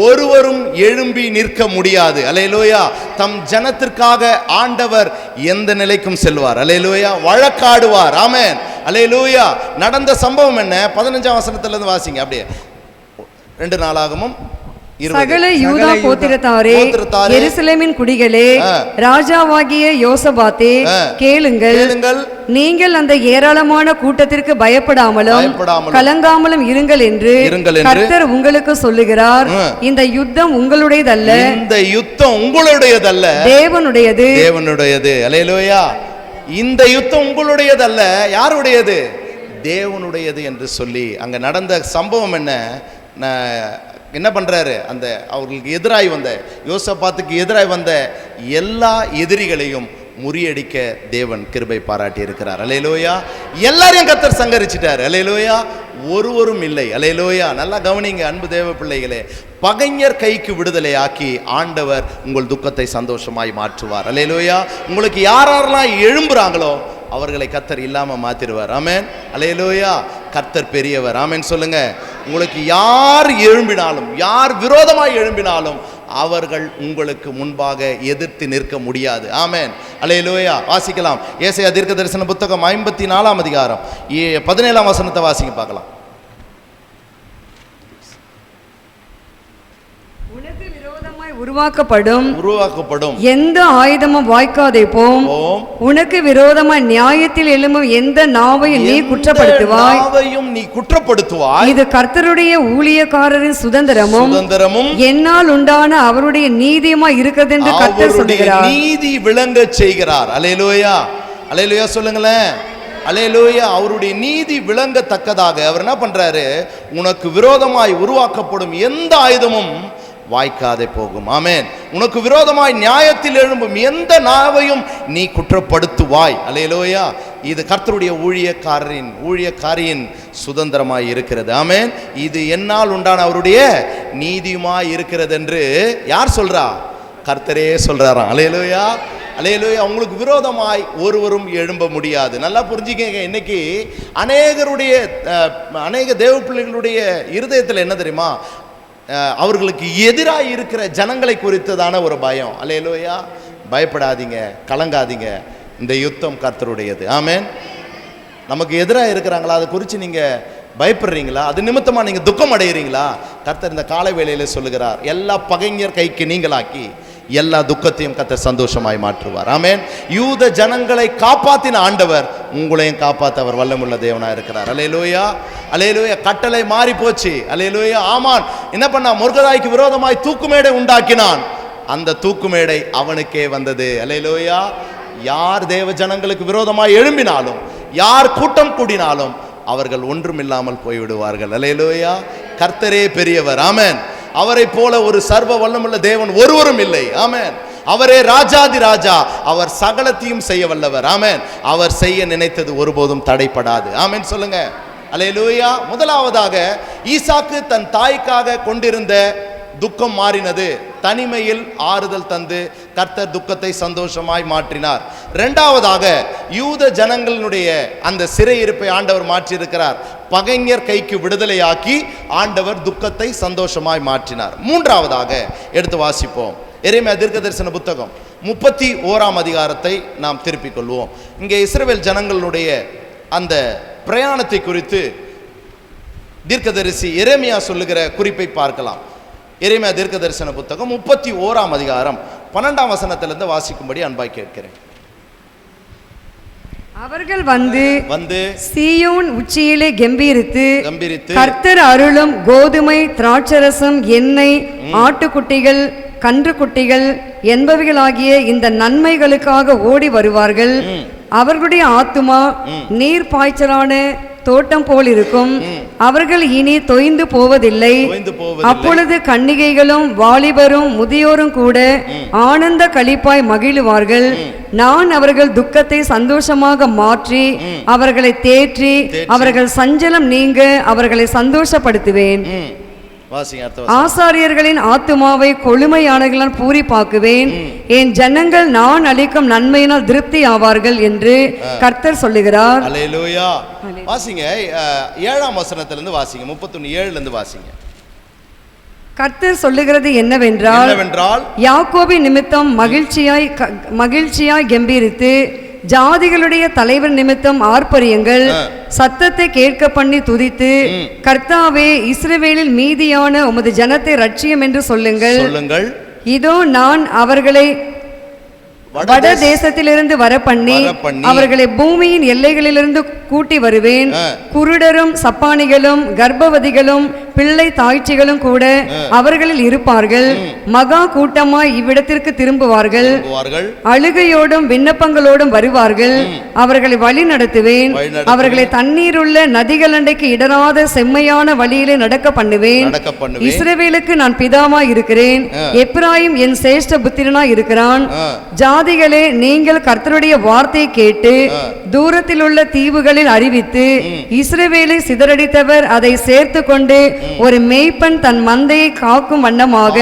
ஒருவரும் எழும்பி நிற்க முடியாது. அல்லேலூயா. தம் ஜனத்திற்காக ஆண்டவர் எந்த நிலைக்கும் செல்வார். அல்லேலூயா. வழக்காடுவார். ஆமென். அல்லேலூயா. நடந்த சம்பவம் என்ன? 15ஆம் வசனத்துல இருந்து வாசிங்க. அப்படியே 2 நாளாகமும் சகல யூதா கோத்திரத்தாரே, எருசலேமின் குடிகளே, ராஜாவாகிய யோசபாத்தே, கேளுங்கள். நீங்கள் அந்த ஏராளமான கூட்டத்திற்கு பயப்படாமலும் கலங்காமலும் இருங்கள் என்று கர்த்தர் உங்களுக்கு சொல்லுகிறார். இந்த யுத்தம் உங்களுடையதல்ல, இந்த யுத்தம் உங்களுடையதல்ல, தேவனுடையது. தேவனுடையது. அல்லேலூயா. இந்த யுத்தம் உங்களுடையதல்ல, யாருடையது? தேவனுடையது என்று சொல்லி அங்க நடந்த சம்பவம் என்ன பண்றாரு? அந்த அவர்களுக்கு எதிராய் வந்த யோசபாத்துக்கு எதிராய் வந்த எல்லா எதிரிகளையும் முறியடிக்க தேவன் கிருபை பாராட்டி இருக்கிறார். அல்லேலூயா. எல்லாரையும் கர்த்தர் சங்கரிச்சிட்டார். அல்லேலூயா. ஒருவரும் இல்லை. அல்லேலூயா. நல்லா கவனிங்க அன்பு தேவ பிள்ளைகளே. பகைஞர் கைக்கு விடுதலை ஆக்கி ஆண்டவர் உங்கள் துக்கத்தை சந்தோஷமாய் மாற்றுவார். அல்லேலூயா. உங்களுக்கு யாரெல்லாம் எழும்புறாங்களோ அவர்களை கர்த்தர் இல்லாம மாத்திடுவார். ஆமென். அல்லேலூயா. கர்த்தர் பெரியவர். ஆமென் சொல்லுங்க. உங்களுக்கு யார் எழும்பினாலும், யார் விரோதமாய் எழும்பினாலும் அவர்கள் உங்களுக்கு முன்பாக எதிர்த்து நிற்க முடியாது. ஆமென். அல்லேலூயா. வாசிக்கலாம். ஏசாயா தீர்க்க தரிசன புத்தகம் 54ஆம் அதிகாரம் 17ஆம் வசனத்தை வாசிக்க பார்க்கலாம். உருவாக்கப்படும் எந்த ஆயுதமும் வாய்க்காதே போம். உனக்கு விரோதமாய் நியாயத்தில் எழும்பும் எந்த நாவையும் நீ குற்றப்படுத்துவாய். இது கர்த்தருடைய ஊழியக்காரரின் சுதந்திரமும் என்னால் உண்டான அவருடைய நீதியுமாய் இருக்கிறது என்று கர்த்தர் சொல்கிறார். நீதி விளங்க செய்கிறார். அல்லேலூயா. அல்லேலூயா சொல்லுங்களேன். அல்லேலூயா. அவருடைய நீதி விளங்கத்தக்கதாக அவர் என்ன பண்றாரு? உனக்கு விரோதமாய் உருவாக்கப்படும் எந்த ஆயுதமும் வாய்க்காதே போகும். ஆமென். உனக்கு விரோதமாய் நியாயத்தில் எழும்பும் எந்த நாவையும் நீ குற்றப்படுத்துவாய். அல்லேலூயா. இது கர்த்தருடைய ஊழியக்காரியின் சுதந்திரமாய் இருக்கிறது. ஆமென். இது என்னால் உண்டான அவருடைய நீதியுமாய் இருக்கிறது என்று யார் சொல்றா? கர்த்தரே சொல்றாராம். அல்லேலூயா. அல்லேலூயா. உங்களுக்கு விரோதமாய் ஒருவரும் எழும்ப முடியாது. நல்லா புரிஞ்சுக்கங்க. இன்னைக்கு அநேக தேவ பிள்ளைகளுடைய இருதயத்தில் என்ன தெரியுமா? அவர்களுக்கு எதிராக இருக்கிற ஜனங்களை குறித்ததான ஒரு பயம். அல்லேலூயா. பயப்படாதீங்க, கலங்காதீங்க. இந்த யுத்தம் கர்த்தருடையது. ஆமென். நமக்கு எதிராக இருக்கிறாங்களா, அதை குறித்து நீங்கள் பயப்படுறீங்களா, அது நிமித்தமாக நீங்கள் துக்கம் அடைகிறீங்களா? கர்த்தர் இந்த காலை வேளையில சொல்லுகிறார், எல்லா பகைஞர் கைக்கு நீங்களாக்கி எல்லா துக்கத்தையும் கர்த்தர் சந்தோஷமாய் மாற்றுவார். ஆமென். யூத ஜனங்களை காப்பாற்றின ஆண்டவர் உங்களையும் காப்பாற்ற அவர் வல்லமுள்ள தேவனாக இருக்கிறார். அல்லேலூயா, அல்லேலூயா. கட்டளை மாறி போச்சு. அல்லேலூயா. ஆமான் என்ன பண்ணா, முர்கதாய்க்கு விரோதமாய் தூக்குமேடை உண்டாக்கினான். அந்த தூக்குமேடை அவனுக்கே வந்தது. அல்லேலூயா. யார் தேவ ஜனங்களுக்கு விரோதமாய் எழும்பினாலும், யார் கூட்டம் கூடினாலும் அவர்கள் ஒன்றுமில்லாமல் போய்விடுவார்கள். அல்லேலூயா. கர்த்தரே பெரியவர். ஆமென். அவரை போல ஒரு சர்வ வல்லமுள்ள தேவன் ஒருவரும் இல்லை. ஆமென். அவரே ராஜாதி ராஜா. அவர் சகலத்தையும் செய்ய வல்லவர். ஆமென். அவர் செய்ய நினைத்தது ஒருபோதும் தடைப்படாது. ஆமென் சொல்லுங்க. அல்லேலூயா. முதலாவதாக ஈசாக்கு தன் தாய்க்காக கொண்டிருந்த துக்கம் மாறினது. தனிமையில் ஆறுதல் தந்து கர்த்தர் துக்கத்தை சந்தோஷமாய் மாற்றினார். இரண்டாவதாக யூத ஜனங்களுடைய அந்த சிறையிருப்பை ஆண்டவர் மாற்றியிருக்கிறார். பகைஞர் கைக்கு விடுதலையாக்கி ஆண்டவர் துக்கத்தை சந்தோஷமாய் மாற்றினார். மூன்றாவதாக எடுத்து வாசிப்போம். எரேமியா தீர்க்கதரிசன புத்தகம் 31ஆம் அதிகாரத்தை நாம் திருப்பிக் கொள்வோம். இங்கே இஸ்ரவேல் ஜனங்களுடைய அந்த பிரயாணத்தை குறித்து தீர்க்கதரிசி எரேமியா சொல்லுகிற குறிப்பை பார்க்கலாம். எரேமியா தீர்க்கதரிசன புத்தகம் 31ஆம் அதிகாரம் 12ஆம் வசனத்திலிருந்து வாசிக்கும்படி அன்பாய் கேட்கிறேன். அவர்கள் வந்து சீயோன் உச்சியிலே கம்பீரித்து கர்த்தர் அருளும் கோதுமை, திராட்சரசம், எண்ணெய், ஆட்டுக்குட்டிகள், கன்றுக்குட்டிகள் என்பவைகளாகிய இந்த நன்மைகளுக்காக ஓடி வருவார்கள். அவர்களுடைய ஆத்துமா நீர் பாய்ச்சலான தோட்டம் போல் இருக்கும். அவர்கள் இனி தொய்ந்து போவதில்லை. அப்பொழுது கன்னிகைகளும் வாலிபரும் முதியோரும் கூட ஆனந்த களிப்பாய் மகிழுவார்கள். நான் அவர்கள் துக்கத்தை சந்தோஷமாக மாற்றி அவர்களை தேற்றி அவர்கள் சஞ்சலம் நீங்க அவர்களை சந்தோஷப்படுத்துவேன். ஆசாரியர்களின் ஆத்துமாவை கொழுமையானவர்களால் பூரிப்பாக்குவேன். என் ஜனங்கள் நான் அளிக்கும் நன்மையினால் திருப்தி ஆவார்கள் என்று கர்த்தர் சொல்லுகிறார். அல்லேலூயா. வாசிங்க 7ஆம் வசனத்திலிருந்து வாசிங்க. 31:7 வாசிங்க. கர்த்தர் சொல்லுகிறது என்னவென்றால், யாக்கோபின் நிமித்தம் மகிழ்ச்சியாய் கம்பீரித்து ஜாதிகளுடைய தலைவர் நிமித்தம் ஆர்ப்பரியுங்கள். சத்தத்தை கேட்க பண்ணி துதித்து, கர்த்தாவே இஸ்ரவேலில் மீதியான உமது ஜனத்தை ரட்சியம் என்று சொல்லுங்கள். இதோ நான் அவர்களை வட தேசத்திலிருந்து வர பண்ணி அவர்களை பூமியின் எல்லைகளிலிருந்து கூட்டி வருவேன். குருடரும் சப்பானிகளும் கர்ப்பவதிகளும் பிள்ளை தாய்ச்சிகளும் கூட அவர்களில் இருப்பார்கள். மகா கூட்டமாய் இவ்விடத்திற்கு திரும்புவார்கள். அழுகையோடும் விண்ணப்பங்களோடும் வருவார்கள். அவர்களை வழி நடத்துவேன். அவர்களை தண்ணீருள்ள நதிகளண்டைக்கு இடராத செம்மையான வழியிலே நடக்க பண்ணுவேன். இஸ்ரவேலுக்கு நான் பிதாவாய் இருக்கிறேன். எப்பிராயிம் என் சேஷ்ட புத்திரனாய் இருக்கிறான். ஜாதிகளே, நீங்கள் கர்த்தருடைய வார்த்தையை கேட்டு தூரத்தில் உள்ள தீவுகளில் அறிவித்து, இஸ்ரவேலை சிதறடித்தவர் அதை சேர்த்து கொண்டு ஒரு மேய்ப்பன் தன் மந்தையை காக்கும் வண்ணமாக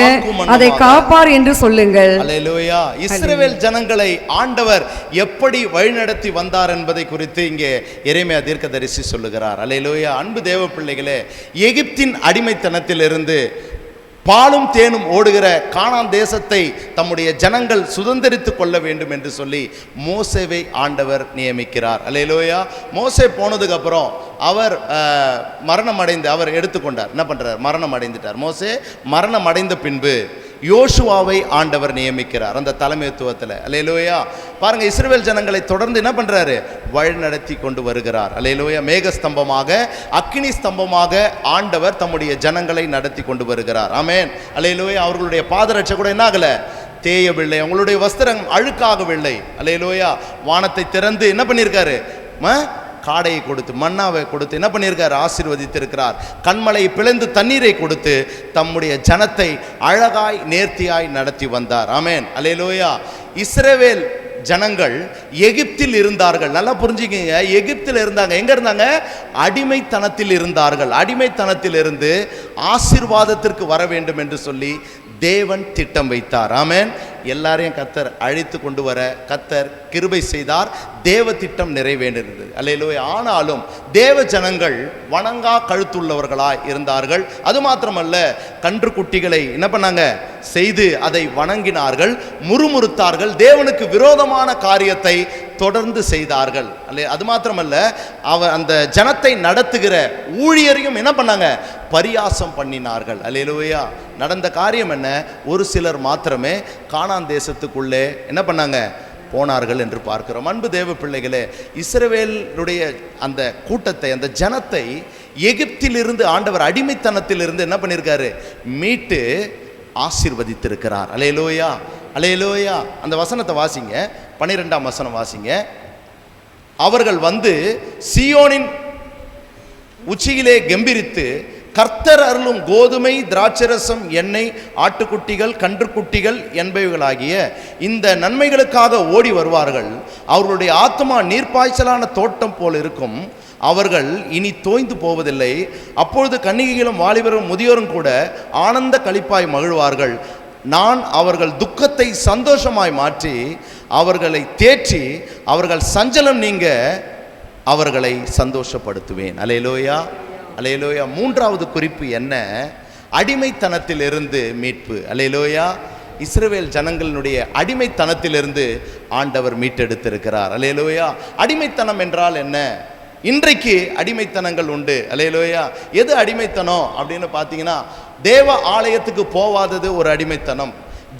அதை காப்பார் என்று சொல்லுங்கள். அல்லேலூயா. இஸ்ரவேல் ஜனங்களை ஆண்டவர் எப்படி வழிநடத்தி வந்தார் என்பதை குறித்து இங்கே எரேமியா தீர்க்கதரிசி சொல்லுகிறார். அல்லேலூயா. அன்பு தேவ பிள்ளைகளே, எகிப்தின் அடிமைத்தனத்திலிருந்து பாலும் தேனும் ஓடுகிற கானான் தேசத்தை தம்முடைய ஜனங்கள் சுதந்திரித்து கொள்ள வேண்டும் என்று சொல்லி மோசேவை ஆண்டவர் நியமிக்கிறார். அல்லேலூயா. மோசே போனதுக்கு அப்புறம் அவர் மரணம் அடைந்து அவர் எடுத்துக்கொண்டார். என்ன பண்றார்? மரணம் அடைந்துட்டார். மோசே மரணம் அடைந்த பின்பு யோசுவாவை ஆண்டவர் நியமிக்கிறார் அந்த தலைமைத்துவத்தில். அல்லேலூயா. பாருங்க, இஸ்ரவேல் ஜனங்களை தொடர்ந்து என்ன பண்றாரு? வழி நடத்தி கொண்டு வருகிறார். அல்லேலூயா. மேக ஸ்தம்பமாக, அக்கினி ஸ்தம்பமாக ஆண்டவர் தம்முடைய ஜனங்களை நடத்தி கொண்டு வருகிறார். ஆமென். அல்லேலூயா. அவர்களுடைய பாதரட்சை கூட என்ன ஆகல? தேயவில்லை. அவங்களுடைய வஸ்திரம் அழுக்காகவில்லை. அல்லேலூயா. வானத்தை திறந்து என்ன பண்ணியிருக்காரு? காடையை கொடுத்து, மன்னாவை கொடுத்து என்ன பண்ணியிருக்கார்? ஆசீர்வதித்திருக்கிறார். கண்மலை பிளந்து தண்ணீரை கொடுத்து தம்முடைய ஜனத்தை அழகாய் நேர்த்தியாய் நடத்தி வந்தார். ஆமென். அல்லேலூயா. இஸ்ரவேல் ஜனங்கள் எகிப்தில் இருந்தார்கள். நல்லா புரிஞ்சுக்கங்க, எகிப்தில் இருந்தாங்க. எங்க இருந்தாங்க? அடிமைத்தனத்தில் இருந்தார்கள். அடிமைத்தனத்தில் இருந்து ஆசீர்வாதத்திற்கு வர வேண்டும் என்று சொல்லி தேவன் திட்டம் வைத்தார். ஆமென். எல்லாரையும் கர்த்தர் அழைத்து கொண்டு வர கர்த்தர் கிருபை செய்தார். தேவ திட்டம் நிறைவேறினது. அல்லேலூயா. ஆனாலும் தேவ ஜனங்கள் வணங்கா கழுத்துள்ளவர்களாய் இருந்தார்கள். அது மாத்திரமல்ல, கன்று குட்டிகளை என்ன பண்ணாங்க? செய்து அதை வணங்கினார்கள், முறுமுறுத்தார்கள், தேவனுக்கு விரோதமான காரியத்தை தொடர்ந்து செய்தார்கள். அது மாத்திரமல்ல, அந்த ஜனத்தை நடத்துகிற ஊழியரையும் என்ன பண்ணாங்க? பரியாசம் பண்ணினார்கள். அல்லேலூயா. நடந்த காரியம் என்ன? ஒரு சிலர் மாத்திரமே கானான் தேசத்துக்குள்ளே என்ன பண்ணாங்க? போனார்கள் என்று பார்க்கிறோம். அன்பு தேவ பிள்ளைகளே, இஸ்ரவேலுடைய அந்த கூட்டத்தை, அந்த ஜனத்தை எகிப்திலிருந்து ஆண்டவர் அடிமைத்தனத்திலிருந்து என்ன பண்ணியிருக்காரு? மீட்டு ஆசீர்வதித்திருக்கிறார். அல்லேலூயா, அல்லேலூயா. அந்த வசனத்தை வாசிங்க, 12ஆம் வசனம் வாசிங்க. அவர்கள் வந்து சீயோனின் உச்சியிலே கெம்பீரித்து, கர்த்தர் அருளும் கோதுமை, திராட்சரசம், எண்ணெய், ஆட்டுக்குட்டிகள், கன்றுக்குட்டிகள் என்பவைகளாகிய இந்த நன்மைகளுக்காக ஓடி வருவார்கள். அவர்களுடைய ஆத்மா நீர்ப்பாய்ச்சலான தோட்டம் போல் இருக்கும். அவர்கள் இனி தோய்ந்து போவதில்லை. அப்பொழுது கன்னிகைகளும் வாலிபரும் முதியோரும் கூட ஆனந்த களிப்பாய் மகிழ்வார்கள். நான் அவர்கள் துக்கத்தை சந்தோஷமாய் மாற்றி அவர்களை தேற்றி அவர்கள் சஞ்சலம் நீங்க அவர்களை சந்தோஷப்படுத்துவேன். அல்லேலூயா, அல்லேலூயா. மூன்றாவது குறிப்பு என்ன? அடிமைத்தனத்திலிருந்து மீட்பு. அல்லேலூயா. இஸ்ரவேல் ஜனங்களுடைய அடிமைத்தனத்திலிருந்து ஆண்டவர் மீட்டெடுத்திருக்கிறார். அல்லேலூயா. அடிமைத்தனம் என்றால் என்ன? இன்றைக்கு அடிமைத்தனங்கள் உண்டு. அல்லேலூயா. எது அடிமைத்தனம் அப்படின்னு பார்த்தீங்கன்னா, தேவ ஆலயத்துக்கு போவாதது ஒரு அடிமைத்தனம்,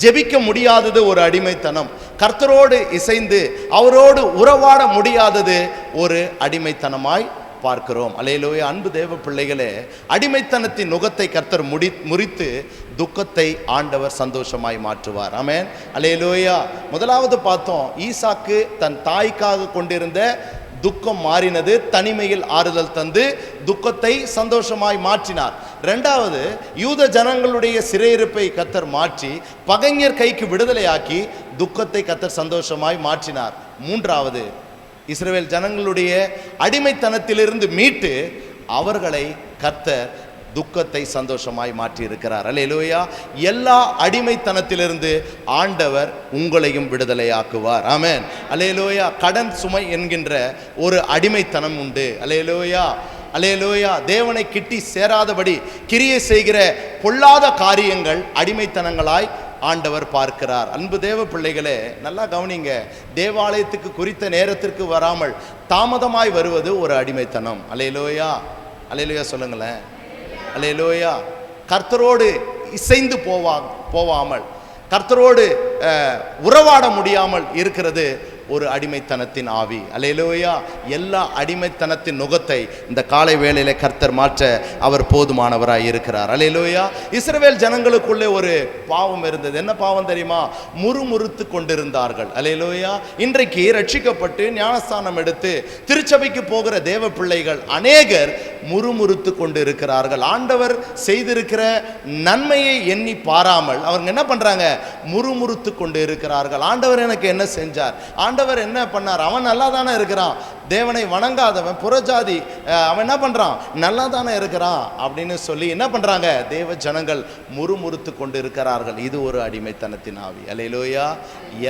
ஜெபிக்க முடியாதது ஒரு அடிமைத்தனம், கர்த்தரோடு இசைந்து அவரோடு உறவாட முடியாதது ஒரு அடிமைத்தனமாய் பார்க்கிறோம். அல்லேலூயா. அன்பு தேவ பிள்ளைகளே, அடிமைத்தனத்தின் நுகத்தை கர்த்தர் முறித்து துக்கத்தை ஆண்டவர் சந்தோஷமாய் மாற்றுவார். ஆமென். அல்லேலூயா. முதலாவது பார்த்தோம், ஈசாக்கு தன் தாய்க்காக கொண்டிருந்த துக்கம் மாறினது, தனிமையில் ஆறுதல் தந்து துக்கத்தை சந்தோஷமாய் மாற்றினார். இரண்டாவது, யூத ஜனங்களுடைய சிறையிருப்பை கர்த்தர் மாற்றி பகைஞர் கைக்கு விடுதலையாக்கி துக்கத்தை கர்த்தர் சந்தோஷமாய் மாற்றினார். மூன்றாவது, இஸ்ரவேல் ஜனங்களுடைய அடிமைத்தனத்திலிருந்து மீட்டு அவர்களை கர்த்தர் துக்கத்தை சந்தோஷமாய் மாற்றி இருக்கிறார். அல்லேலூயா. எல்லா அடிமைத்தனத்திலிருந்து ஆண்டவர் உங்களையும் விடுதலையாக்குவார். ஆமென். அல்லேலூயா. கடன் சுமை என்கின்ற ஒரு அடிமைத்தனம் உண்டு. அல்லேலூயா, அல்லேலூயா. தேவனை கிட்டி சேராதபடி கிரியை செய்கிற பொல்லாத காரியங்கள் அடிமைத்தனங்களாய் ஆண்டவர் பார்க்கிறார். அன்பு தேவ பிள்ளைகளே, நல்லா கவனிங்க. தேவாலயத்துக்கு குறித்த நேரத்திற்கு வராமல் தாமதமாய் வருவது ஒரு அடிமைத்தனம். அல்லேலூயா, அல்லேலூயா சொல்லுங்களேன். அல்லேலூயா. கர்த்தரோடு இசைந்து போவாமல், கர்த்தரோடு உறவாட முடியாமல் இருக்கிறது ஒரு அடிமைத்தனத்தின் ஆவி. அல்லேலூயா. எல்லா அடிமைத்தனத்தின் நுகத்தை இந்த காலை வேளையிலே கர்த்தர் மாற்ற அவர் போதுமானவராய் இருக்கிறார். அல்லேலூயா. இஸ்ரவேல் ஜனங்களுக்குள்ளே ஒரு பாவம் இருந்தது. என்ன பாவம் தெரியுமா? முறுமுறுத்து கொண்டிருந்தார்கள். அல்லேலூயா. இன்றைக்கு ரட்சிக்கப்பட்டு ஞானஸ்தானம் எடுத்து திருச்சபைக்கு போகிற தேவ பிள்ளைகள் அநேகர் முறுமுறுத்து கொண்டு இருக்கிறார்கள். ஆண்டவர் செய்திருக்கிற நன்மையை எண்ணி பாராமல் அவங்க என்ன பண்றாங்க? முறுமுறுத்து கொண்டு இருக்கிறார்கள். ஆண்டவர் எனக்கு என்ன செஞ்சார்? ஆண்டவர் என்ன பண்ணார்? அவன் நல்லா தானே இருக்கிறான், தேவனை வணங்காதவன் புறஜாதி, அவன் என்ன பண்றான்? நல்லா தானே இருக்கிறான் அப்படின்னு சொல்லி என்ன பண்றாங்க? தேவ ஜனங்கள் முறுமுறுத்து கொண்டு இருக்கிறார்கள். இது ஒரு அடிமைத்தனத்தின் ஆவி. அல்லேலூயா.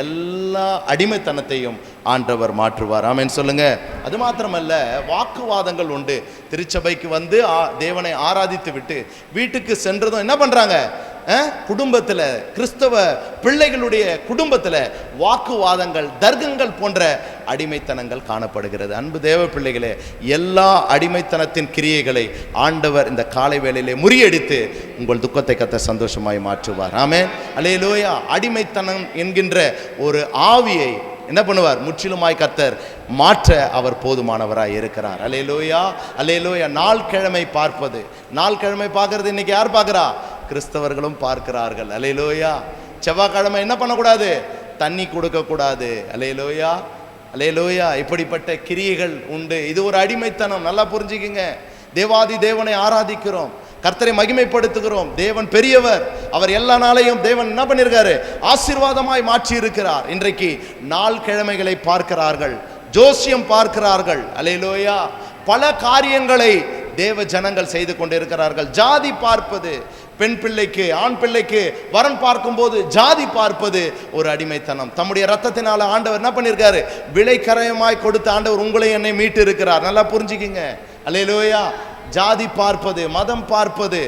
எல்லா அடிமைத்தனத்தையும் ஆண்டவர் மாற்றுவார். ஆமென் சொல்லுங்க. அது மாத்திரமல்ல, வாக்குவாதங்கள் உண்டு. திருச்சபைக்கு வந்து தேவனை ஆராதித்து விட்டு வீட்டுக்கு சென்றதும் என்ன பண்றாங்க? குடும்பத்தில், கிறிஸ்தவ பிள்ளைகளுடைய குடும்பத்தில் வாக்குவாதங்கள், தர்க்கங்கள் போன்ற அடிமைத்தனங்கள் காணப்படுகிறது. அன்பு தேவ பிள்ளைகளே, எல்லா அடிமைத்தனத்தின் கிரியைகளை ஆண்டவர் இந்த காலை வேளையிலே முறியடித்து உங்கள் துக்கத்தை கர்த்தர் சந்தோஷமாய் மாற்றுவார். ஆமென். அல்லேலூயா. அடிமைத்தனம் என்கின்ற ஒரு ஆவியை என்ன பண்ணுவார்? முற்றிலுமாய் கர்த்தர் மாற்ற அவர் போதுமானவராய் இருக்கிறார். அல்லேலூயா, அல்லேலூயா. நாள் கிழமை பார்ப்பது, நாள் கிழமை பார்க்கறது இன்னைக்கு யார் பார்க்கிறா? கிறிஸ்தவர்களும் பார்க்கிறார்கள். அல்லேலூயா. செவ்வாய்க்கிழமை என்ன பண்ணக்கூடாது? தண்ணி கொடுக்கக்கூடாது. அல்லேலூயா, அல்லேலூயா. இப்படிப்பட்ட கிரியைகள் உண்டு. இது ஒரு அடிமைத்தனம். நல்லா புரிஞ்சுக்குங்க. தேவாதி தேவனை ஆராதிக்கிறோம், கர்த்தரை மகிமைப்படுத்துகிறோம். தேவன் பெரியவர். அவர் எல்லா நாளையும் தேவன் என்ன பண்ணியிருக்காரு? ஆசீர்வாதமாய் மாற்றி இருக்கிறார். இன்றைக்கு நாள் கிழமைகளை பார்க்கிறார்கள், ஜோசியம் பார்க்கிறார்கள். அல்லேலூயா. பல காரியங்களை தேவ ஜனங்கள் செய்து கொண்டு இருக்கிறார்கள். ஜாதி பார்ப்பது, பெண் பிள்ளைக்கு ஆண் பிள்ளைக்கு வரன் பார்க்கும்போது ஜாதி பார்ப்பது ஒரு அடிமைத்தனம். தம்முடைய ரத்தத்தினால ஆண்டவர் என்ன பண்ணியிருக்காரு? விலை கரையமாய் கொடுத்த ஆண்டவர் உங்களை என்னை மீட்டு இருக்கிறார். நல்லா புரிஞ்சுக்கிங்க. அல்லேலூயா. ஜாதி பார்ப்பது, மதம் பார்ப்பது,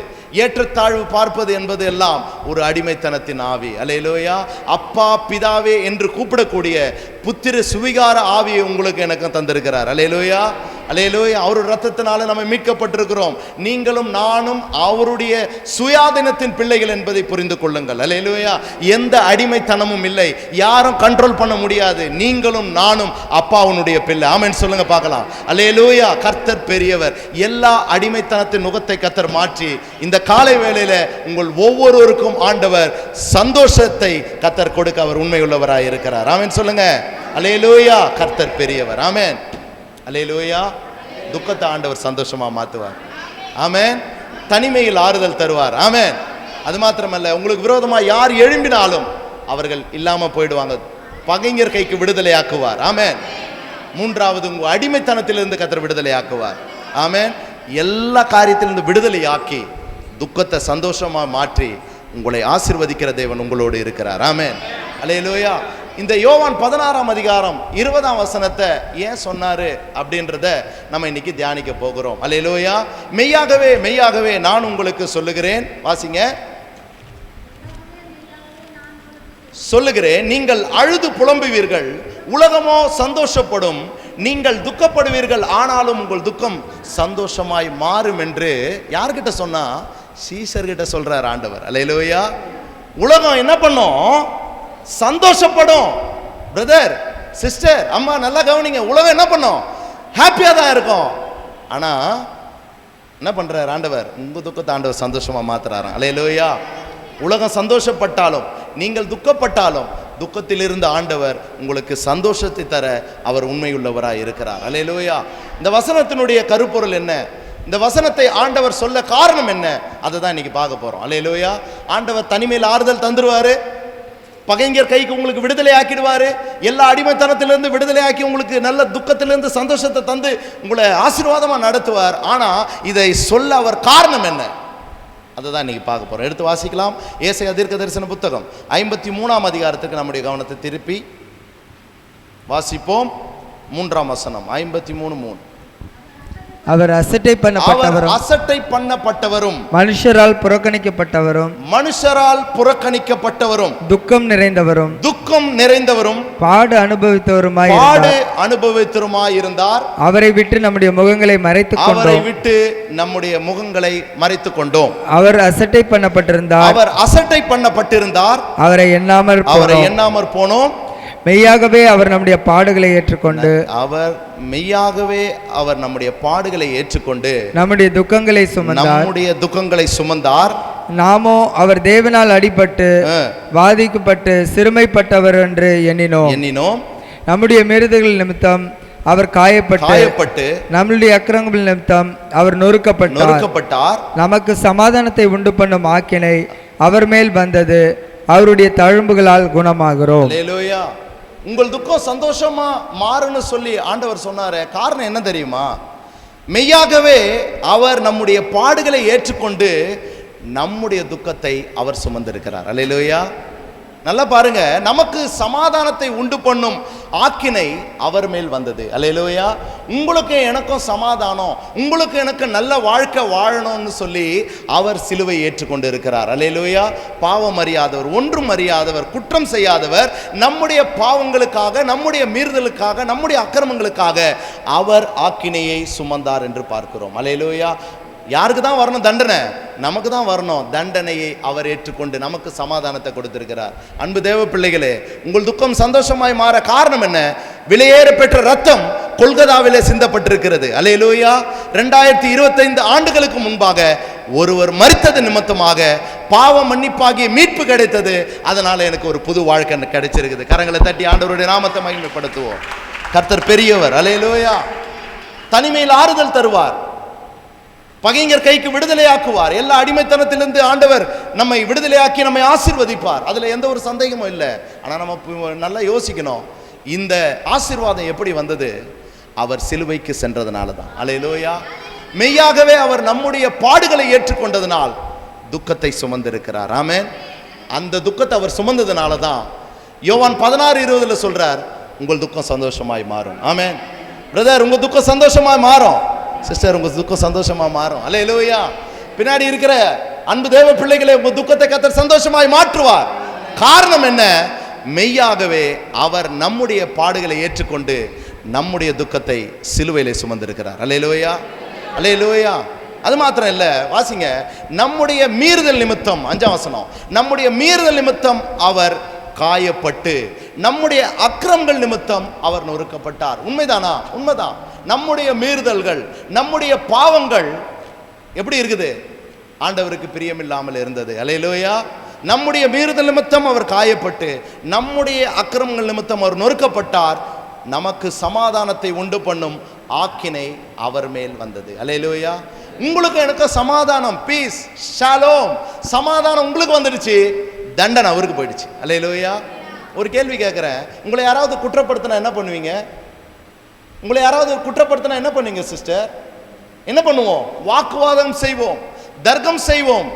ஏற்றத்தாழ்வு பார்ப்பது என்பது எல்லாம் ஒரு அடிமைத்தனத்தின் ஆவி. அல்லேலூயா. அப்பா பிதாவே என்று கூப்பிடக்கூடிய புத்திர சுவிகார ஆவியை உங்களுக்கு எனக்கும் தந்திருக்கிறார். அல்லேலூயா, அல்லேலூயா. அவருடைய ரத்தத்தினால நம்ம மீட்கப்பட்டிருக்கிறோம். நீங்களும் நானும் அவருடைய சுயாதீனத்தின் பிள்ளைகள் என்பதை புரிந்து கொள்ளுங்கள். அல்லேலூயா. எந்த அடிமைத்தனமும் இல்லை, யாரும் கண்ட்ரோல் பண்ண முடியாது. நீங்களும் நானும் அப்பாவுடைய பிள்ளை. ஆமென் சொல்லுங்க பார்க்கலாம். அல்லேலூயா. கர்த்தர் பெரியவர். எல்லா அடிமைத்தனத்தின் நுகத்தை கர்த்தர் மாற்றி இந்த காலை வேளையில உங்கள் ஒவ்வொருவருக்கும் ஆண்டவர் சந்தோஷத்தை கர்த்தர் கொடுக்க அவர் உண்மையுள்ளவராய் இருக்கிறார். ஆமென் சொல்லுங்க. அல்லேலூயா. கர்த்தர் பெரியவர். ஆமென். அல்லேலூயா. துக்கத்தை ஆண்டவர் சந்தோஷமா மாத்துவார். ஆமென். தனிமையில் ஆறுதல் தருவார். ஆமென். அது மாத்திரமல்ல, உங்களுக்கு விரோதமா யார் எழும்பினாலும் அவர்கள் இல்லாம போயிடுவாங்க. பகைஞர் கைக்கு விடுதலை ஆக்குவார். ஆமென். மூன்றாவது, உங்க அடிமைத்தனத்திலிருந்து கர்த்தர் விடுதலை ஆக்குவார். ஆமென். எல்லா காரியத்திலிருந்து விடுதலை ஆக்கி துக்கத்தை சந்தோஷமா மாற்றி உங்களை ஆசீர்வதிக்கிற தேவன் உங்களோடு இருக்கிறார். ஆமென். அல்லேலூயா. இந்த யோவான் 16ஆம் அதிகாரம் 20ஆம் வசனத்தை ஏன் சொன்னாரு அப்படின்றத நம்ம இன்னைக்கு தியானிக்க போகிறோம். அல்லேலூயா. மெய்யாகவே மெய்யாகவே நான் உங்களுக்கு சொல்லுகிறேன். வாசிங்க. சொல்லுகிறேன், நீங்கள் அழுது புலம்புவீர்கள், உலகமோ சந்தோஷப்படும். நீங்கள் துக்கப்படுவீர்கள், ஆனாலும் உங்கள் துக்கம் சந்தோஷமாய் மாறும் என்று யார்கிட்ட சொன்னா? சீஷர்கிட்ட சொல்றார் ஆண்டவர். அல்லேலூயா. உலகம் என்ன பண்ணும்? சந்தோஷப்படும். பிரதர், சிஸ்டர், அம்மா நல்லா கவனிங்க. உலகம் என்ன பண்ணும்? ஹாப்பியா தான் இருக்கும். ஆனா என்ன பண்றார் ஆண்டவர்? உங்க துக்கத்தை ஆண்டவர் சந்தோஷமா மாத்துறாராம். அல்லேலூயா. உலகம் சந்தோஷப்பட்டாலும் நீங்கள் துக்கப்பட்டாலும் துக்கத்திலிருந்து ஆண்டவர் உங்களுக்கு சந்தோஷத்தை தர அவர் உண்மையுள்ளவராய் இருக்கிறார். அல்லேலூயா. இந்த வசனத்தினுடைய கருப்பொருள் என்ன? இந்த வசனத்தை ஆண்டவர் சொல்ல காரணம் என்ன? அதை தான் இன்னைக்கு பார்க்க போறோம். அல்லேலூயா. ஆண்டவர் தனிமையில் ஆறுதல் தந்துருவாரு. பகைஞர் கைக்கு உங்களுக்கு விடுதலை ஆக்கிடுவாரு. எல்லா அடிமைத்தனத்திலிருந்து விடுதலை ஆக்கி உங்களுக்கு நல்ல துக்கத்திலிருந்து சந்தோஷத்தை தந்து உங்களை ஆசீர்வாதமா நடத்துவார். ஆனா இதை சொல்ல அவர் காரணம் என்ன? அதை தான் இன்னைக்கு பார்க்க போறோம். எடுத்து வாசிக்கலாம். ஏசாயா தீர்க்கதரிசன புத்தகம் 53ஆம் அதிகாரத்துக்கு நம்முடைய கவனத்தை திருப்பி வாசிப்போம். 3ஆம் வசனம். 53:3. அவர் அசட்டை பண்ணப்பட்டவரும் மனுஷரால் புறக்கணிக்கப்பட்டவரும் துக்கம் நிறைந்தவரும் பாடு அனுபவித்தவருமாய் இருந்தார். அவரை விட்டு நம்முடைய முகங்களை மறைத்துக் கொண்டோம். அவர் அசட்டை பண்ணப்பட்டிருந்தார். அவரை எண்ணாமற் போனோம். மெய்யாகவே அவர் நம்முடைய பாடுகளை ஏற்றுக்கொண்டு நம்முடைய துக்கங்களை சுமந்தார். நாமோ அவர் தேவனால் அடிபட்டு வாதிக்கப்பட்டு சிறுமைப்பட்டவர் என்று எண்ணினோம். நம்முடைய மீறுதல்கள் நிமித்தம் அவர் காயப்பட்டு நம்முடைய அக்கிரமங்கள் நிமித்தம் அவர் நொறுக்கப்பட்டார். நமக்கு சமாதானத்தை உண்டு பண்ணும் ஆக்கினை அவர் மேல் வந்தது. அவருடைய தழும்புகளால் குணமாகிறோம். அல்லேலூயா. உங்கள் துக்கம் சந்தோஷமா மாறுன்னு சொல்லி ஆண்டவர் சொன்னாரே, காரணம் என்ன தெரியுமா? மெய்யாகவே அவர் நம்முடைய பாடுகளை ஏற்றுக்கொண்டு நம்முடைய துக்கத்தை அவர் சுமந்திருக்கிறார். அல்லேலூயா. நல்லா பாருங்க, நமக்கு சமாதானத்தை உண்டு பண்ணும் ஆக்கினை அவர் மேல் வந்தது. அல்லேலூயா. உங்களுக்கு எனக்கும் சமாதானம், உங்களுக்கு எனக்கு நல்ல வாழ்க்கை வாழணும்னு சொல்லி அவர் சிலுவை ஏற்றுக்கொண்டு இருக்கிறார். அல்லேலூயா. பாவம் அறியாதவர், ஒன்றும் அறியாதவர், குற்றம் செய்யாதவர், நம்முடைய பாவங்களுக்காக, நம்முடைய மீறுதலுக்காக, நம்முடைய அக்கிரமங்களுக்காக அவர் ஆக்கினையை சுமந்தார் என்று பார்க்கிறோம். அல்லேலூயா. யாருக்கு தான் வரணும் தண்டனை? நமக்கு தான் வரணும். தண்டனையை அவர் ஏற்றுக்கொண்டு நமக்கு சமாதானத்தை கொடுத்திருக்கிறார். அன்பு தேவ பிள்ளைகளே, உங்கள் துக்கம் சந்தோஷமாய் மாற காரணம் என்ன? விலையேற பெற்ற ரத்தம் கொல்கதாவிலே சிந்தப்பட்டிருக்கிறது. அல்லேலூயா. 2025 ஆண்டுகளுக்கு முன்பாக ஒருவர் மரித்தது நிமித்தமாக பாவ மன்னிப்பாகிய மீட்பு கிடைத்தது. அதனால எனக்கு ஒரு புது வாழ்க்கை கிடைச்சிருக்குது. கரங்களை தட்டி ஆண்டவருடைய நாமத்தை மகிமைப்படுத்துவோம். கர்த்தர் பெரியவர். அல்லேலூயா. தனிமையில் ஆறுதல் தருவார். பகைஞர் கைக்கு விடுதலை ஆக்குவார். எல்லா அடிமைத்தனத்திலிருந்து ஆண்டவர் நம்மை விடுதலையாக்கி நம்மை ஆசீர்வதிப்பார். அதுல எந்த ஒரு சந்தேகமும் இல்லை. ஆனா நம்ம நல்லா யோசிக்கணும், இந்த ஆசீர்வாதம் எப்படி வந்தது? அவர் சிலுவைக்கு சென்றதுனால தான். அல்லேலூயா. மெய்யாகவே அவர் நம்முடைய பாடுகளை ஏற்றுக்கொண்டதனால் துக்கத்தை சுமந்திருக்கிறார். ஆமென். அந்த துக்கத்தை அவர் சுமந்ததுனால தான் யோவான் 16:20 சொல்றார், உங்கள் துக்கம் சந்தோஷமாய் மாறும். ஆமென். பிரதர், உங்க துக்கம் சந்தோஷமாய் மாறும். சிஸ்டர், உங்க துக்கம் சந்தோஷமா மாறும். அல்லேலூயா. பின்னாடி இருக்கிற அன்பு தேவ பிள்ளைகளே, உங்க துக்கத்தை கர்த்தர் சந்தோஷமாய் மாற்றுவார். காரணம் என்ன? மெய்யாகவே அவர் நம்முடைய பாடுகளை ஏற்றுக்கொண்டு நம்முடைய துக்கத்தை சிலுவையிலே சுமந்திருக்கிறார். அல்லேலூயா, அல்லேலூயா. அது மாத்திரம் இல்ல, வாசிங்க, நம்முடைய மீறுதல் நிமித்தம், 5ஆம் வசனம், நம்முடைய மீறுதல் நிமித்தம் அவர் காயப்பட்டு நம்முடைய அக்கிரமங்கள் நிமித்தம் அவர் நொறுக்கப்பட்டார். உண்மைதானா? உண்மைதான். நம்முடைய மீறுதல்கள், நம்முடைய பாவங்கள் எப்படி இருக்குது? ஆண்டவருக்கு பிரியமில்லாமல் இருந்தது. அல்லேலூயா. நம்முடைய மீறுதல் நிமித்தம் அவர் காயப்பட்டு நம்முடைய அக்கிரமங்கள் நிமித்தம் அவர் நொறுக்கப்பட்டார். நமக்கு சமாதானத்தை உண்டு பண்ணும் ஆக்கினை அவர் மேல் வந்தது. அல்லேலூயா. உங்களுக்கு எனக்கு சமாதானம், பீஸ், ஷாலோம், சமாதானம் உங்களுக்கு வந்துடுச்சு, தண்டனை அவருக்கு போயிடுச்சு. அல்லேலூயா. ஒரு கேள்வி கேட்குறேன், உங்களை யாராவது குற்றப்படுத்தினா என்ன பண்ணுவீங்க? உங்களை யாராவது குற்றப்படுத்தினா என்ன பண்ணுவீங்க சிஸ்டர்? என்ன பண்ணுவோம்? வாக்குவாதம் செய்வோம், தர்க்கம் செய்வோம்,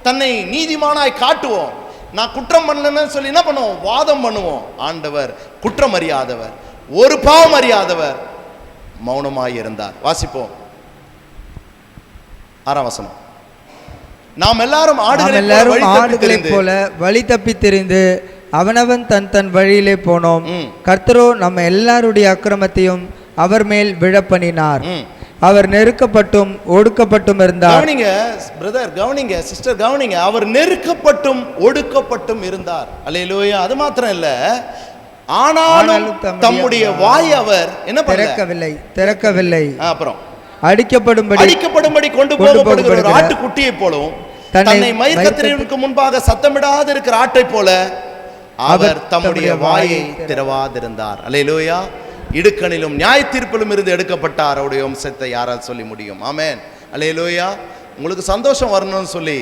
தன்னை நீதிமானாய் காட்டுவோம். நான் குற்றம் பண்ணலன்னு சொல்லி என்ன பண்ணுவோம்? வாதம் பண்ணுவோம். ஆண்டவர் குற்றம் அறியாதவர், ஒரு பாவம் அறியாதவர், மௌனமாய் இருந்தார். வாசிப்போம் 6ஆம் வசனம். நாம் எல்லாரும் ஆடுகளைப் போல வழி தப்பி தெரிந்து அவனவன் தன் தன் வழியிலே போனோம். கர்த்தரோ நம்ம எல்லாருடைய அக்கிரமத்தையும் அவர் மேல் விழப்பண்ணினார். அவர் நெருக்கப்பட்டும் ஒடுக்கப்பட்டும் இருந்தார். கவனிங்க பிரதர், கவனிங்க சிஸ்டர், கவனிங்க. அவர் நெருக்கப்பட்டும் ஒடுக்கப்பட்டும் இருந்தார். அல்லேலூயா. அது மாத்திரம் இல்ல, ஆனாலும் தம்முடைய வாய் அவர் என்ன திறக்கவில்லை. அப்புறம் அடிக்கப்படும்படி கொண்டு போகப்படுகிற ஒரு ஆட்டுக்குட்டியை போலவும், தன்னை மயிர்கத்திரனுக்கு முன்பாக சத்தமிடாத இருக்கிற ஆட்டை போல அவர் தம்முடைய வாயை திறவாதிருந்தார். அல்லேலூயா. இடுக்கணிலும் நியாய தீர்ப்பிலும் இருந்து எடுக்கப்பட்டார். அவருடைய வம்சத்தை யாரால் சொல்லி முடியும்? ஆமென். அல்லேலூயா. உங்களுக்கு சந்தோஷம் வரணும்னு சொல்லி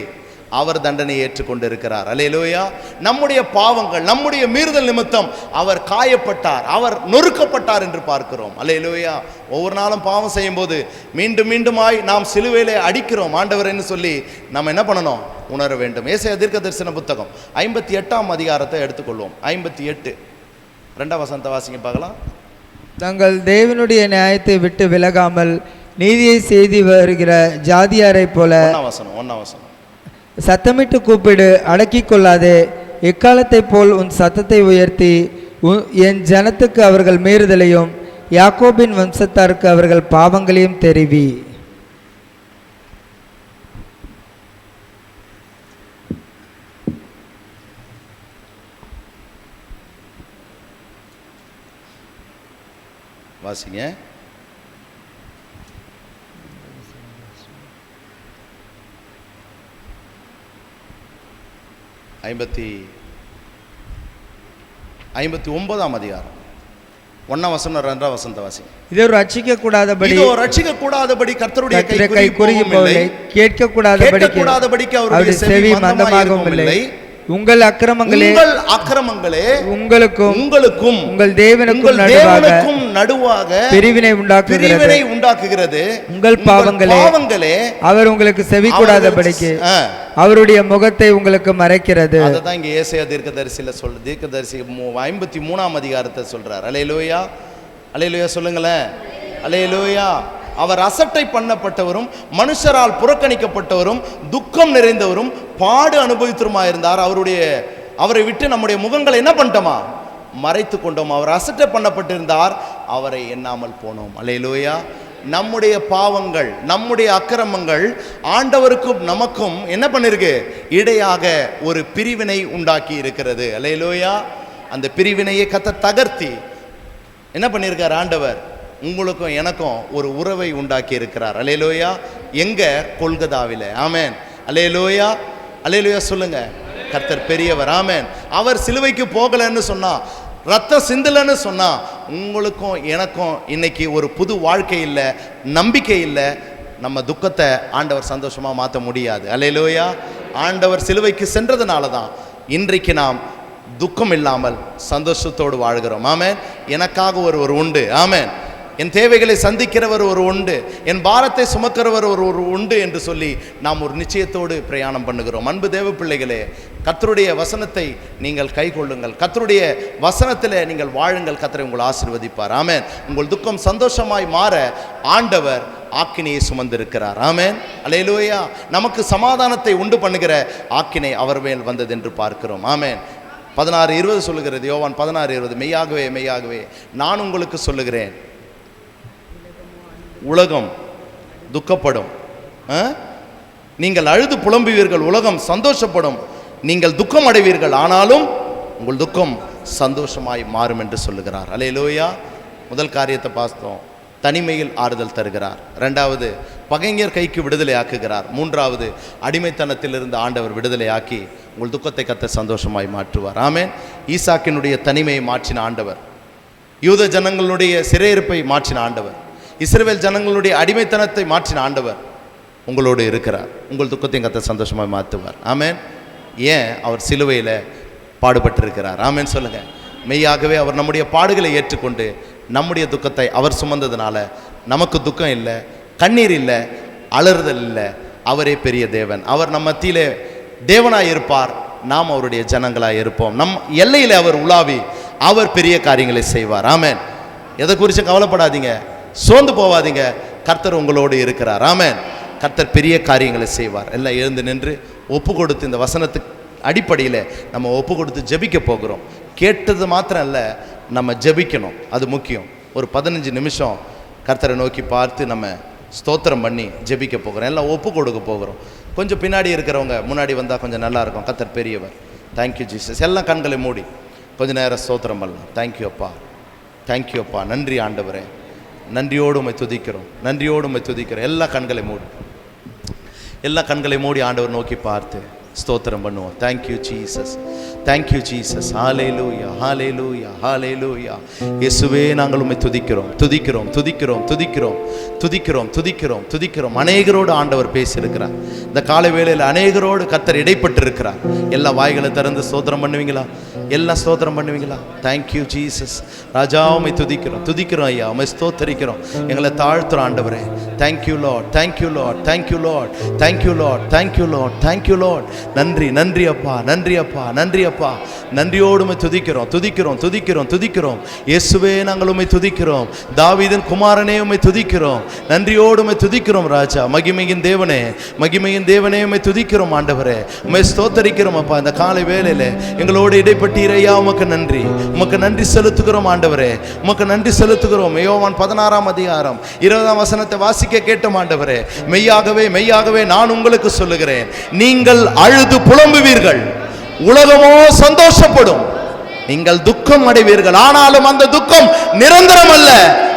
அவர் தண்டனை ஏற்றுக்கொண்டு இருக்கிறார். அல்லேலூயா. நம்முடைய பாவங்கள், நம்முடைய மீறுதல் நிமித்தம் அவர் காயப்பட்டார், அவர் நொறுக்கப்பட்டார் என்று பார்க்கிறோம். அல்லேலூயா. ஒவ்வொரு நாளும் பாவம் செய்யும் போது மீண்டும் மீண்டுமாய் நாம் சிலுவையிலே அடிக்கிறோம் ஆண்டவர்னு சொல்லி நம்ம என்ன பண்ணணும்? உணர வேண்டும். ஏசாயா தீர்க்கதரிசன புத்தகம் 58ஆம் அதிகாரத்தை எடுத்துக்கொள்வோம். 58 2ஆம் வசனத்தை வாசிங்க பார்க்கலாம். தங்கள் தேவனுடைய நியாயத்தை விட்டு விலகாமல் நீதியை செய்து வருகிற ஜாதியாரை போல 1ஆம் வசனம். சத்தமிட்டு கூப்பிடு, அடக்கிக் கொள்ளாதே. எக்காலத்தை போல் உன் சத்தத்தை உயர்த்தி என் ஜனத்துக்கு அவர்கள் மீறுதலையும் யாக்கோபின் வம்சத்தாருக்கு அவர்கள் பாவங்களையும் தெரிவி. வாசிங்க. ஐம்பத்தி 59ஆம் அதிகாரம் 1ஆம் வசனம் 2ஆம் வசனத்தை வாசிங்க. இதோ ரட்சிக்க கூடாதபடி கர்த்தருடைய கை குறுகி போகவில்லை, கேட்க கூடாதபடிக்கு அவருடைய செவி மந்தமாகவும் இல்லை. உங்கள் அக்கிரமங்களே உங்களுக்கும் உங்கள் தேவனுக்கும் நடுவாக பிரிவினை உண்டாக்குகிறது. உங்கள் பாவங்களே அவர் உங்களுக்கு செவி கூடாதபடிக்கு அவருடைய முகத்தை உங்களுக்கு மறைக்கிறது. அதுதான் இங்க ஏசாயா தீர்க்கதரிசியில சொல்ற தீர்க்கதரிசி 53ஆம் அதிகாரத்தை சொல்றார். அல்லேலூயா, அல்லேலூயா சொல்லுங்களேன். அல்லேலூயா. அவர் அசட்டை பண்ணப்பட்டவரும் மனுஷரால் புறக்கணிக்கப்பட்டவரும் துக்கம் நிறைந்தவரும் பாடு அனுபவித்தருமாயிருந்தார். அவரை விட்டு நம்முடைய முகங்களை என்ன பண்ணிட்டோமா? மறைத்து கொண்டோம். அவர் அசட்டை பண்ணப்பட்டிருந்தார், அவரை எண்ணாமல் போனோம். அல்லேலூயா. நம்முடைய பாவங்கள், நம்முடைய அக்கிரமங்கள் ஆண்டவருக்கும் நமக்கும் என்ன பண்ணிருக்கு? இடையாக ஒரு பிரிவினை உண்டாக்கி இருக்கிறது. அல்லேலூயா. அந்த பிரிவினையை கர்த்தர் தகர்த்தி என்ன பண்ணியிருக்கார்? ஆண்டவர் உங்களுக்கும் எனக்கும் ஒரு உறவை உண்டாக்கி இருக்கிறார். அல்லேலூயா. எங்க? கொல்கதாவில. ஆமென். அல்லேலூயா, அல்லேலூயா சொல்லுங்க. கர்த்தர் பெரியவர். ஆமென். அவர் சிலுவைக்கு போகலன்னு சொன்னா, ரத்தம் சிந்தலன்னு சொன்னா, உங்களுக்கும் எனக்கும் இன்னைக்கு ஒரு புது வாழ்க்கை இல்லை, நம்பிக்கை இல்லை. நம்ம துக்கத்தை ஆண்டவர் சந்தோஷமா மாற்ற முடியாது. அல்லேலூயா. ஆண்டவர் சிலுவைக்கு சென்றதுனால தான் இன்றைக்கு நாம் துக்கம் இல்லாமல் சந்தோஷத்தோடு வாழ்கிறோம். ஆமென். எனக்காக ஒருவர் உண்டு. ஆமென். என் தேவைகளை சந்திக்கிறவர் ஒரு உண்டு, என் பாரத்தை சுமக்கிறவர் ஒரு உண்டு என்று சொல்லி நாம் ஒரு நிச்சயத்தோடு பிரயாணம் பண்ணுகிறோம். அன்பு தேவ பிள்ளைகளே, கர்த்தருடைய வசனத்தை நீங்கள் கைக்கொள்ளுங்கள், கர்த்தருடைய வசனத்தில் நீங்கள் வாழுங்கள். கர்த்தரை உங்களை ஆசீர்வதிப்பார். ஆமென். உங்கள் துக்கம் சந்தோஷமாய் மாற ஆண்டவர் ஆக்கினையை சுமந்திருக்கிறார். ஆமென். அல்லேலூயா. நமக்கு சமாதானத்தை உண்டு பண்ணுகிற ஆக்கினை அவர் மேல் வந்தது என்று பார்க்கிறோம். ஆமென். 16:20 சொல்லுகிறது, யோவான் 16:20, மெய்யாகவே மெய்யாகவே நான் உங்களுக்கு சொல்லுகிறேன், உலகம் துக்கப்படும், நீங்கள் அழுது புலம்புவீர்கள், உலகம் சந்தோஷப்படும், நீங்கள் துக்கம் அடைவீர்கள், ஆனாலும் உங்கள் துக்கம் சந்தோஷமாய் மாறும் என்று சொல்லுகிறார். அல்லேலூயா. முதல் காரியத்தை பார்த்தோம், தனிமையில் ஆறுதல் தருகிறார். இரண்டாவது, பகைஞர் கைக்கு விடுதலை ஆக்குகிறார். மூன்றாவது, அடிமைத்தனத்திலிருந்து ஆண்டவர் விடுதலை ஆக்கி உங்கள் துக்கத்தை கர்த்தர் சந்தோஷமாய் மாற்றுவார். ஆமென். ஈசாக்கினுடைய தனிமையை மாற்றின ஆண்டவர், யூத ஜனங்களுடைய சிறையிருப்பை மாற்றின ஆண்டவர், இஸ்ரவேல் ஜனங்களுடைய அடிமைத்தனத்தை மாற்றின ஆண்டவர் உங்களோடு இருக்கிறார். உங்கள் துக்கத்தையும் கர்த்தர் சந்தோஷமாய் மாற்றுவார். ஆமென். ஏன்? அவர் சிலுவையில் பாடுபட்டிருக்கிறார். ஆமென் சொல்லுங்க. மெய்யாகவே அவர் நம்முடைய பாடுகளை ஏற்றுக்கொண்டு நம்முடைய துக்கத்தை அவர் சுமந்ததுனால நமக்கு துக்கம் இல்லை, கண்ணீர் இல்லை, அலறுதல் இல்லை. அவரே பெரிய தேவன். அவர் நம்ம மத்தியிலே தேவனாய் இருப்பார், நாம் அவருடைய ஜனங்களாய் இருப்போம். நம் எல்லையில் அவர் உலாவி அவர் பெரிய காரியங்களை செய்வார். ஆமென். எதை குறித்தும் கவலைப்படாதீங்க, சோர்ந்து போவாதீங்க, கர்த்தர் உங்களோடு இருக்கிறார். ஆமென். கர்த்தர் பெரிய காரியங்களை செய்வார். எல்லாம் எழுந்து நின்று ஒப்பு கொடுத்து இந்த வசனத்துக்கு அடிப்படையில் நம்ம ஒப்பு கொடுத்து ஜெபிக்க போகிறோம். கேட்டது மாத்திரம் இல்லை, நம்ம ஜெபிக்கணும், அது முக்கியம். ஒரு 15 நிமிஷம் கர்த்தரை நோக்கி பார்த்து நம்ம ஸ்தோத்திரம் பண்ணி ஜெபிக்க போகிறோம். எல்லாம் ஒப்பு கொடுக்க போகிறோம். கொஞ்சம் பின்னாடி இருக்கிறவங்க முன்னாடி வந்தால் கொஞ்சம் நல்லாயிருக்கும். கர்த்தர் பெரியவர். Thank you Jesus. எல்லாம் கண்களை மூடி கொஞ்சம் நேரம் ஸ்தோத்திரம் பண்ணலாம். தேங்க்யூ அப்பா, தேங்க்யூ அப்பா, நன்றி ஆண்டவரே, நன்றியோடு உம்மை துதிக்கிறோம், நன்றியோடு உம்மை துதிக்கிறோம். எல்லா கண்களை மூடி, எல்லா கண்களை மூடி ஆண்டவர் நோக்கி பார்த்து ஸ்தோத்திரம் பண்ணுவோம். Thank you Jesus, thank you Jesus. Hallelujah, hallelujah, hallelujah. இயேசுவே, நாங்கள் உம்மை துதிக்கிறோம், துதிக்கிறோம், துதிக்கிறோம், துதிக்கிறோம், துதிக்கிறோம், துதிக்கிறோம், துதிக்கிறோம். அநேகரோடு ஆண்டவர் பேசியிருக்கிறார். இந்த காலை வேளையில் அநேகரோடு கர்த்தர் இடைப்பட்டு இருக்கிறார். எல்லா வாய்களை திறந்து ஸ்தோத்திரம் பண்ணுவீங்களா? எல்லாம் ஸ்தோத்திரம் பண்ணுவீங்களா? Thank you Jesus. ராஜா, உம்மை துதிக்கிறோம், துதிக்கிறோம் ஐயா, உம்மை ஸ்தோத்தரிக்கிறோம், எங்களை தாழ்த்துறோம் ஆண்டவரே. Thank you Lord, thank you Lord, thank you Lord, thank you Lord, thank you Lord, thank you Lord. நன்றி, நன்றி அப்பா, நன்றி அப்பா, நன்றி அப்பா. நன்றியோடு உம்மை துதிக்கிறோம், துதிக்கிறோம், துதிக்கிறோம், துதிக்கிறோம். இயேசுவே, நாங்கள் உம்மை துதிக்கிறோம். தாவீதின் குமாரனே, உம்மை துதிக்கிறோம். நன்றியோடு உம்மை துதிக்கிறோம் ராஜா. மகிமையின் தேவனே, மகிமையின் தேவனே, உம்மை துதிக்கிறோம் ஆண்டவரே. உம்மை ஸ்தோத்தரிக்கிறோம் அப்பா. இந்த காலை வேளையில எங்களோடு இடைப்பட்டீரையா, உமக்கு நன்றி, உமக்கு நன்றி செலுத்துகிறோம் ஆண்டவரே, உமக்கு நன்றி செலுத்துகிறோம். யோவான் 16:20 வசனத்தை வாசிக்க கேட்டோம் ஆண்டவரே. மெய்யாகவே மெய்யாகவே நான் உங்களுக்கு சொல்லுகிறேன், நீங்கள் அழுது புலம்புவீர்கள், உலகமோ சந்தோஷப்படும், நீங்கள் துக்கம் அடைவீர்கள், ஆனாலும் அந்த துக்கம் நிரந்தரம் அல்ல,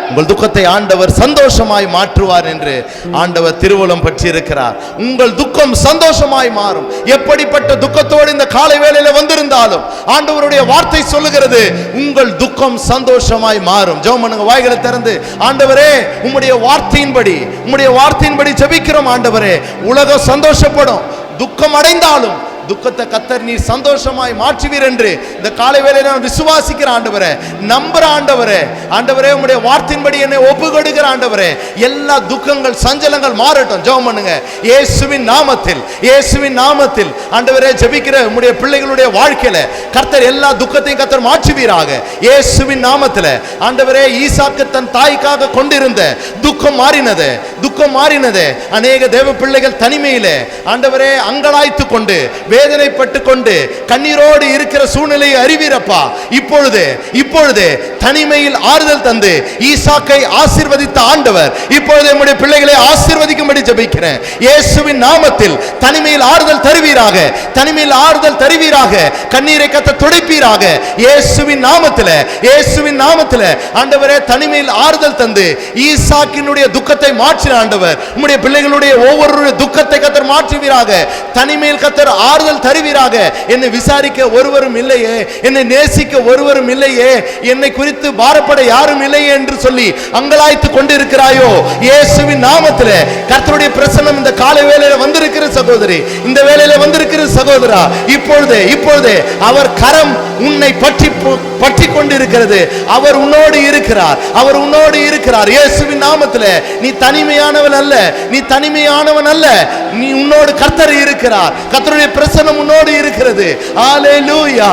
உங்கள் துக்கத்தை ஆண்டவர் சந்தோஷமாய் மாற்றுவார் என்று ஆண்டவர் திருவுளம் பற்றி இருக்கிறார். உங்கள் துக்கம் சந்தோஷமாய் மாறும். எப்படிப்பட்ட துக்கத்தோடு இந்த காலை வேளையில வந்திருந்தாலும் ஆண்டவருடைய வார்த்தை சொல்லுகிறது, உங்கள் துக்கம் சந்தோஷமாய் மாறும். ஜெபம் பண்ணுங்க, வாய்களை திறந்து. ஆண்டவரே, உம்முடைய வார்த்தையின்படி, உம்முடைய வார்த்தையின்படி ஜெபிக்கிறோம் ஆண்டவரே. உலகம் சந்தோஷப்படும், துக்கம் அடைந்தாலும் துக்கத்தை கர்த்தர் நீர் சந்தோஷமாய் மாற்றுவீர் என்று இந்த காலை வேளையில நான் விசுவாசிக்கிற ஆண்டவரே, நம்புற ஆண்டவரே. ஆண்டவரே, உம்முடைய வார்த்தையின்படி என்னை ஒப்புக்கொடுக்கிற ஆண்டவரே. எல்லா துக்கங்கள் சஞ்சலங்கள் மாறட்டும். ஜெபம் பண்ணுங்க. இயேசுவின் நாமத்தில், இயேசுவின் நாமத்தில் ஆண்டவரே ஜெபிக்கிற உம்முடைய பிள்ளைகளுடைய வாழ்க்கையில கர்த்தர் எல்லா துக்கத்தையும் கர்த்தர் மாற்றுவீராக. இயேசுவின் நாமத்தில் ஆண்டவரே, ஈசாக்கு தன் தாய்க்காக கொண்டிருந்த துக்கம் மாறினது, துக்கம் மாறினது. அநேக தேவ பிள்ளைகள் தனிமையிலே ஆண்டவரே அங்கலாய்த்து கொண்டு வேதனைப்பட்டு கொண்டு கண்ணீரோடு இருக்கிற சூழ்நிலையை அறிவீரப்பா. இப்பொழுது தனிமையில் ஆறுதல் தந்து ஈசாக்கை ஆசீர்வதித்த ஆண்டவர் இப்பொழுது நம்முடைய பிள்ளைகளை ஆசீர்வதிக்கும்படி ஜெபிக்கிறேன். இயேசுவின் நாமத்தில் தனிமையில் ஆறுதல் தருவீராக, தனிமையில் ஆறுதல் தருவீராக, கண்ணீரை கத்த துடைப்பீராக. இயேசுவின் நாமத்தில், இயேசுவின் நாமத்தில் ஆண்டவரே, தனிமையில் ஆறுதல் தந்து ஈசாக்கினுடைய துக்கத்தை மாற்றின ஆண்டவர் நம்முடைய பிள்ளைகளுடைய ஒவ்வொரு துக்கத்தை கத்தர் மாற்றுவீராக. தனிமையில் கத்தர் ஆறுதல் தருவீராக. என்னை விசாரிக்க ஒருவரும் இல்லையே, என்னை நேசிக்க ஒருவரும் இல்லையே, என்னை குறித்து பாரப்பட யாரும் இல்லையே என்று சொல்லி அங்கலாய்த்து கொண்டிருக்கிறாயோ, இயேசுவின் நாமத்திலே கர்த்தருடைய பிரசன்னம் இந்த காலை வேளையில வந்திருக்கிற சகோதரி, இந்த வேளையில வந்திருக்கிற சகோதரா, இப்பொழுதே அவர் கரம் உன்னை பற்றி கொண்டிருக்கிறது. அவர் உன்னோடு இருக்கிறார், அவர் உன்னோடு இருக்கிறார். இயேசுவின் நாமத்திலே நீ தனிமையானவன் அல்ல, நீ தனிமையானவன் அல்ல, நீ உன்னோடு கர்த்தர் இருக்கிறார். கர்த்தருடைய பிரசன்னம் உன்னோடு இருக்கிறது. ஹalleluya.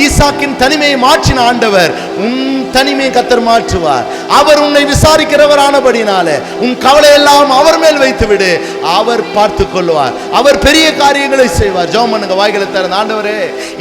ஈசாக்கின் தனிமையை மாற்றின ஆண்டவர் உன் தனிமையை கர்த்தர் மாற்றுவார். அவர் உன்னை விசாரிக்கிறவரானபடினால உன் கவலை எல்லாம் அவர் மேல் வைத்து விடு. அவர் பார்த்துக் கொள்வார். அவர் பெரிய காரியங்களை செய்வார். ஜெபம் பண்ணுங்க, வாய்களை திறந்து. ஆண்டவரே,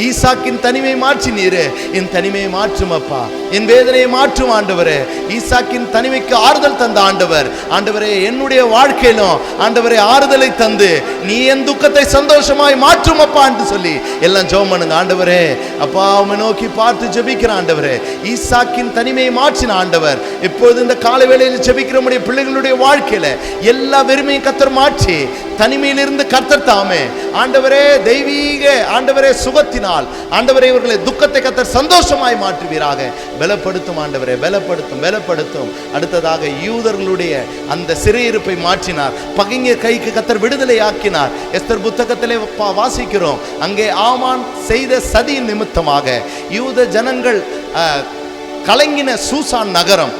ஈசாக்கின் தனிமையை மாற்றினீரே, என் தனிமையை மாற்றும் அப்பா, என் வேதனையை மாற்றும் ஆண்டவரே. ஈசாக்கின் தனிமைக்கு ஆறுதல் தந்த ஆண்டவர், ஆண்டவரே என்னுடைய வாழ்க்கையிலும் ஆண்டவரே ஆறுதலை தந்து நீ என் துக்கத்தை சந்தோஷமாய் மாற்றும் அப்பா என்று சொல்லி எல்லாம் ஜெபம் பண்ணுங்க. ஆண்டவரே அப்பா, உம்மை நோக்கி பார்த்து ஜெபிக்கிற ஆண்டவரே, ஈசாக்கின் தனிமையை மாற்றின ஆண்டவர் இப்பொழுது இந்த காலை வேளையில் ஜெபிக்கிற நம்முடைய பிள்ளைகளுடைய வாழ்க்கையில எல்லா வெறுமையும் கர்த்தர் மாற்றி தனிமையிலிருந்து கர்த்தர் தாமே ஆண்டவரே தெய்வீக ஆண்டவரே சுகத்தினால் ஆண்டவரே இவர்களை துக்கத்தை கர்த்தர் சந்தோஷமாய் மாற்றுவீராக. பலப்படுத்தும் ஆண்டவரே, பலப்படுத்தும் பலப்படுத்தும். அடுத்ததாக யூதர்களுடைய அந்த சிறையிருப்பை மாற்றினார். பகைஞர் கைக்கு கர்த்தர் விடுதலை ஆக்கினார். எஸ்தர் புத்தகத்திலே வாசிக்கிறோம், அங்கே ஆமான் செய்த சதியின் நிமித்தமாக யூத ஜனங்கள் கலங்கின சூசான் நகரம்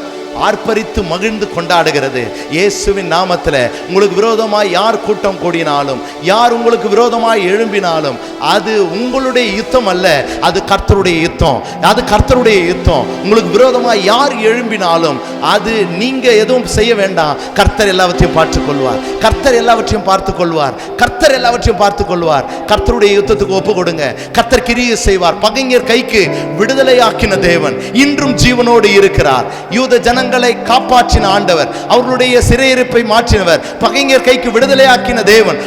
ஆர்ப்பரித்து மகிழ்ந்து கொண்டாடுகிறது. இயேசுவின் நாமத்தில் உங்களுக்கு விரோதமாய் யார் கூட்டம் கூடினாலும், யார் உங்களுக்கு விரோதமாய் எழும்பினாலும் அது உங்களுடைய யுத்தம் அல்ல, அது கர்த்தருடைய யுத்தம். அது கர்த்தருடைய யுத்தம். உங்களுக்கு விரோதமாய் யார் எழும்பினாலும் அது நீங்க எதுவும் செய்ய வேண்டாம். கர்த்தர் எல்லாவற்றையும் பார்த்துக் கொள்வார். கர்த்தர் எல்லாவற்றையும் பார்த்துக் கொள்வார். கர்த்தர் எல்லாவற்றையும் பார்த்துக் கொள்வார். கர்த்தருடைய யுத்தத்துக்கு ஒப்பு கொடுங்க. கர்த்தர் கிரியை செய்வார். பகைஞர் கைக்கு விடுதலையாக்கின தேவன் இன்றும் ஜீவனோடு இருக்கிறார். யூத ஜனங்களை காப்பாற்றின ஆண்டவர், அவர்களுடைய சிறையிருப்பை மாற்றினவர், பகைஞர் கைக்கு விடுதலையாக்கின தேவன்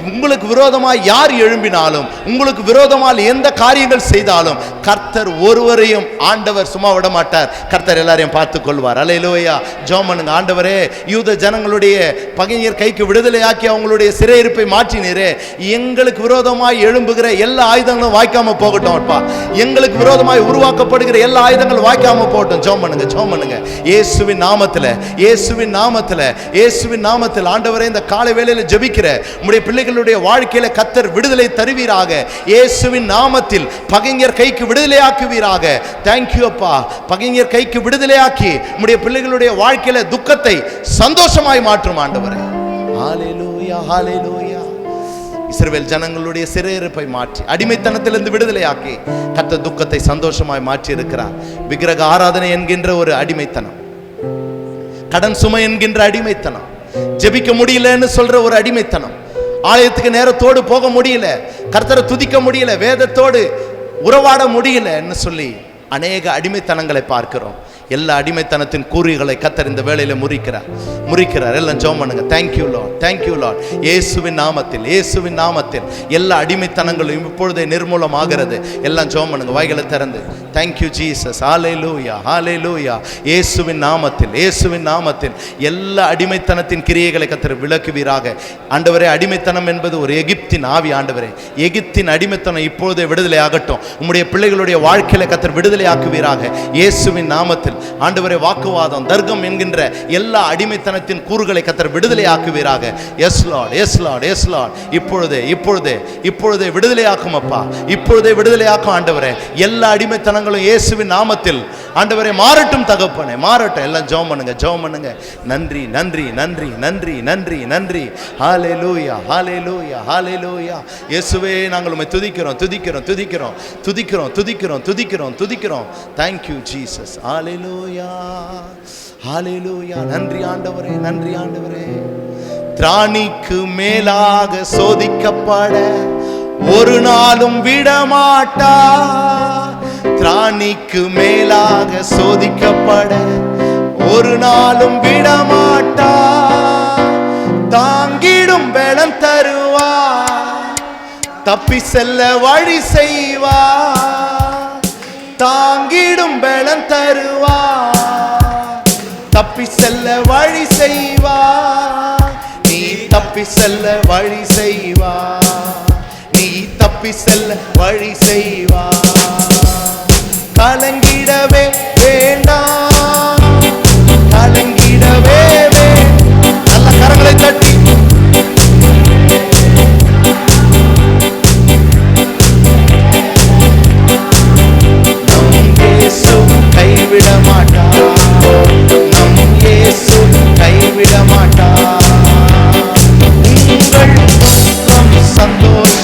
உங்களுக்கு விரோதமாய் யார் எழும்பினாலும், உங்களுக்கு விரோதமாக எந்த காரியங்கள் செய்தாலும் கர்த்தர் ஒருவரையும் ஆண்டவர் சும்மா விட மாட்டார். கர்த்தர் எல்லாரையும் பார்த்துக் கொள்வார். அல்லேலூயா. ஜெபம் பண்ணுங்க. ஆண்டவரே, யூத ஜனங்களுடைய பகைஞர் கைக்கு விடுதலையாக்கி அவங்களுடைய சிறையிருப்பை மாற்றினீரே, எங்களுக்கு விரோதமாய் எழும்புகிற எல்லா ஆயுதங்களும் வாய்க்காம போகட்டும் அப்பா. எங்களுக்கு விரோதமாய் உருவாக்கப்படுகிற எல்லா ஆயுதங்களும் வாய்க்காம போகட்டும். ஜெபம் பண்ணுங்க, ஜெபம் பண்ணுங்க. இயேசுவின் நாமத்தில், இயேசுவின் நாமத்தில், இயேசுவின் நாமத்தில் ஆண்டவரே, இந்த காலை வேளையில ஜெபிக்கிற உம்முடைய பிள்ளைகளுடைய வாழ்க்கையில கர்த்தர் விடுதலை தருவீராக. இயேசுவின் நாமத்தில் பகைஞர் கைக்கு விடுதலையாக்குவீராக. தேங்க்யூ அப்பா. பகைஞர் கைக்கு விடுதலையாக்கி உம்முடைய பிள்ளைகளுடைய வாழ்க்கையில துக்கத்தை சந்தோஷமாய் மாற்றும் ஆண்டவரே. ஹalleluya, ஹalleluya. இஸ்ரவேல் ஜனங்களுடைய சிறையிருப்பை மாற்றி அடிமைத்தனத்திலிருந்து விடுதலையாக்கி கர்த்தர் துக்கத்தை சந்தோஷமாய் மாற்றி இருக்கிறார். விக்கிரக ஆராதனை என்கின்ற ஒரு அடிமைத்தனம், கடன் சுமை என்கின்ற அடிமைத்தனம், ஜெபிக்க முடியலன்னு சொல்ற ஒரு அடிமைத்தனம், ஆலயத்துக்கு நேரத்தோடு போக முடியல, கர்த்தரை துதிக்க முடியல, வேதத்தோடு உறவாட முடியலன்னு சொல்லி அநேக அடிமைத்தனங்களை பார்க்கிறோம். எல்லா அடிமைத்தனத்தின் கூறிகளை கர்த்தர் இந்த வேளையில முறிக்கிறார். எல்லாம் ஜெபம் பண்ணுங்க. Thank you Lord, thank you Lord. இயேசுவின் நாமத்தில், இயேசுவின் நாமத்தில் எல்லா அடிமைத்தனங்களும் இப்பொழுதே நிர்மூலமாகிறது. எல்லாம் ஜெபம் பண்ணுங்க, வாய்களை திறந்து. Thank you Jesus. Hallelujah, hallelujah. இயேசுவின் நாமத்தில், இயேசுவின் நாமத்தில் எல்லா அடிமைத்தனத்தின் கிரியைகளை கர்த்தர் விலக்குவீராக. ஆண்டவரே, அடிமைத்தனம் என்பது ஒரு எகிப்தின் ஆவி. ஆண்டவரே, எகிப்தின் அடிமைத்தனம் இப்பொழுதே விடுதலை ஆகட்டும். உம்முடைய பிள்ளைகளுடைய வாழ்க்கையில கர்த்தர் விடுதலை ஆக்குவீராக. இயேசுவின் நாமத்தில் ஆண்டவரே, வாக்குவாதம், தர்க்கம் என்கின்ற எல்லா அடிமைத்தனத்தின் கூறுகளை கர்த்தர் விடுதலை ஆக்குவீராக. Yes Lord, yes Lord, yes Lord. இப்பொழுதே இப்பொழுதே இப்பொழுதே விடுதலையாக்கும் அப்பா. இப்பொழுதே விடுதலையாக்கும் ஆண்டவரே. எல்லா அடிமைத்தனங்களும் இயேசுவின் நாமத்தில் ஆண்டவரே மாறட்டும் தகப்பனே, மாறட்டும். எல்லாம் ஜெபம் பண்ணுங்க, ஜெபம் பண்ணுங்க. நன்றி, நன்றி, நன்றி, நன்றி, நன்றி, நன்றி. ஹalleluya, ஹalleluya, ஹalleluya. இயேசுவே, நாங்கள் உம்மை துதிக்கிறோம், துதிக்கிறோம், துதிக்கிறோம், துதிக்கிறோம், துதிக்கிறோம், துதிக்கிறோம், துதிக்கிறோம். Thank you Jesus. ஹalleluya, ஹalleluya. நன்றி ஆண்டவரே, நன்றி ஆண்டவரே. திராணிக்கு மேலாக சோதிக்கப்பட ஒரு நாளும் விடமாட்டா. திராணிக்கு மேலாக சோதிக்கப்பட ஒரு நாளும் விடமாட்டா. தாங்கிடும் பலம் தருவா, தப்பி செல்ல வழி செய்வா. தாங்கிடும் பலம் தருவா, தப்பி செல்ல வழி செய்வா. நீ தப்பி செல்ல வழி செய்வா, நீ தப்பி செல்ல வழி செய்வா. கலங்கிடவே வேண்டாம், கலங்கிடவே வேண்டாம். நல்ல கரங்களை தட்டி கைவிட மாட்டா, நம் இயேசு கைவிட மாட்டா. உங்கள் துக்கம் சந்தோஷம்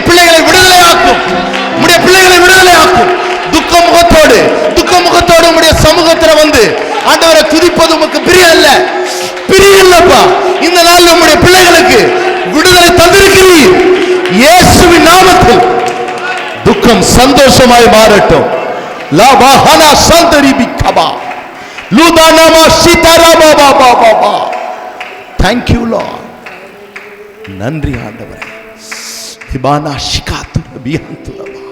பிள்ளைகளை விடுதலையாக்கும், உம்முடைய பிள்ளைகளை விடுதலையாக்கும். துக்க முகத்தோடு உம்முடைய சமூகத்தில் வந்து ஆண்டவரை துதிப்பது உமக்கு பிரியம் இல்ல, பிரியம் இல்லப்பா. இந்த நாள் நம்முடைய பிள்ளைகளுக்கு விடுதலை தந்திருக்கிறீர். இயேசுவின் நாமத்தில் துக்கம் சந்தோஷமாய் மாறட்டும். லா வாஹனா Chandari பிகபா லூதானாமா சீதாராபா Baba Baba. Thank you Lord. நன்றி ஆண்டவரே. திபானா ஷிகாத்து பியந்துலவா.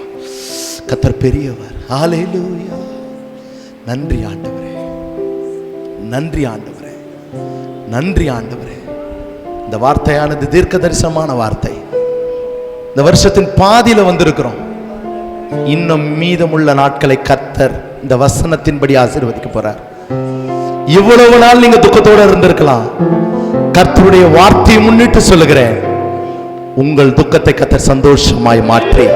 கர்த்தர் பெரியவர். ஹalleluya. நன்றி ஆண்டவரே, நன்றி ஆண்டவரே, நன்றி ஆண்டவரே. இந்த வார்த்தையானது தீர்க்க தரிசனமான வார்த்தை. இந்த வருஷத்தின் பாதியில வந்திருக்கிறோம். இன்னும் மீதமுள்ள நாட்களை கர்த்தர் இந்த வசனத்தின்படி ஆசீர்வதிக்க போறார். இவ்வளவு நாள் நீங்க துக்கத்தோட இருந்திருக்கலாம். கர்த்தருடைய வார்த்தையை முன்னிட்டு சொல்லுகிறேன், உங்கள் துக்கத்தை கர்த்தர் சந்தோஷமாய் மாற்றி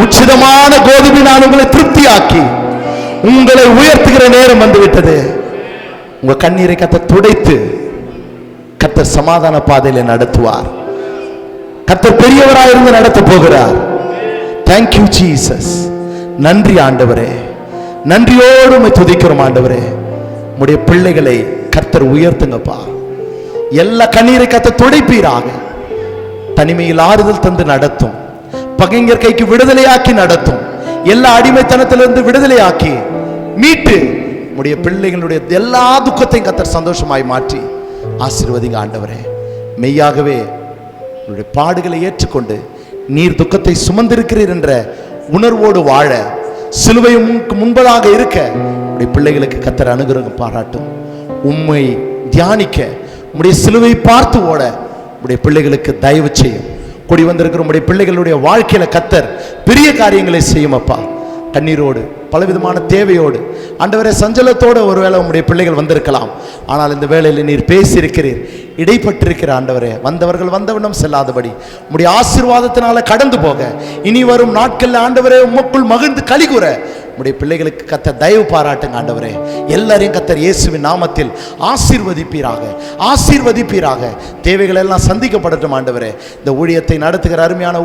உச்சிதமான கோதுமையினால் உங்களை திருப்தியாக்கி உங்களை உயர்த்துகிற நேரம் வந்துவிட்டது. உங்க கண்ணீரை கர்த்தர் துடைத்து கர்த்தர் சமாதான பாதையில நடத்துவார். கர்த்தர் பெரியவராயிருந்து நடத்த போகிறார். Thank you Jesus. நன்றி ஆண்டவரே, நன்றியோடு உம்மை துதிக்கிறோம் ஆண்டவரே. உம்முடைய பிள்ளைகளை கர்த்தர் உயர்த்துங்கப்பா. எல்லா கண்ணீரை கர்த்தர் துடைப்பீராக. தனிமையில் ஆறுதல் தந்து நடத்தும். பகைஞர் கைக்கு விடுதலையாக்கி நடத்தும். எல்லா அடிமைத்தனத்திலிருந்து விடுதலையாக்கி மீட்டு உம்முடைய பிள்ளைகளுடைய எல்லா துக்கத்தையும் கர்த்தர் சந்தோஷமாய் மாற்றி ஆசீர்வதிங்க ஆண்டவரே. மெய்யாகவே உங்களுடைய பாடுகளை ஏற்றுக்கொண்டு நீர் துக்கத்தை சுமந்திருக்கிறீர் என்ற உணர்வோடு வாழ, சிலுவை முன்பதாக இருக்க உடைய பிள்ளைகளுக்கு கர்த்தர் அனுகிரகம் பாராட்டும். உம்மை தியானிக்க, உம்முடைய சிலுவை பார்த்து ஓட உடைய பிள்ளைகளுக்கு தயவு செய்யும். கூடி வந்திருக்கிற உடைய பிள்ளைகளுடைய வாழ்க்கையில கர்த்தர் பெரிய காரியங்களை செய்யும் அப்பா. கண்ணீரோடு, பலவிதமான தேவையோடு, ஆண்டவரே சஞ்சலத்தோடு ஒருவேளை உம்முடைய பிள்ளைகள் வந்திருக்கலாம். ஆனால் இந்த வேளையில் நீர் பேசியிருக்கிறீர், இடைப்பட்டிருக்கிற ஆண்டவரே, வந்தவர்கள் வந்தவண்ணம் செல்லாதபடி உம்முடைய ஆசீர்வாதத்தினால கடந்து போக, இனி வரும் நாட்களில் ஆண்டவரே உமக்குள் மகிழ்ந்து கலிகூற உம்முடைய பிள்ளைகளுக்கு கர்த்தர் தயவு பாராட்டுங்க ஆண்டவரே. எல்லாரையும் கர்த்தர் இயேசுவின் நாமத்தில் ஆசீர்வதிப்பீராக, ஆசீர்வதிப்பீராக. தேவைகள் எல்லாம் சந்திக்கப்படட்டும் ஆண்டவரே. இந்த ஊழியத்தை நடத்துகிற அருமையான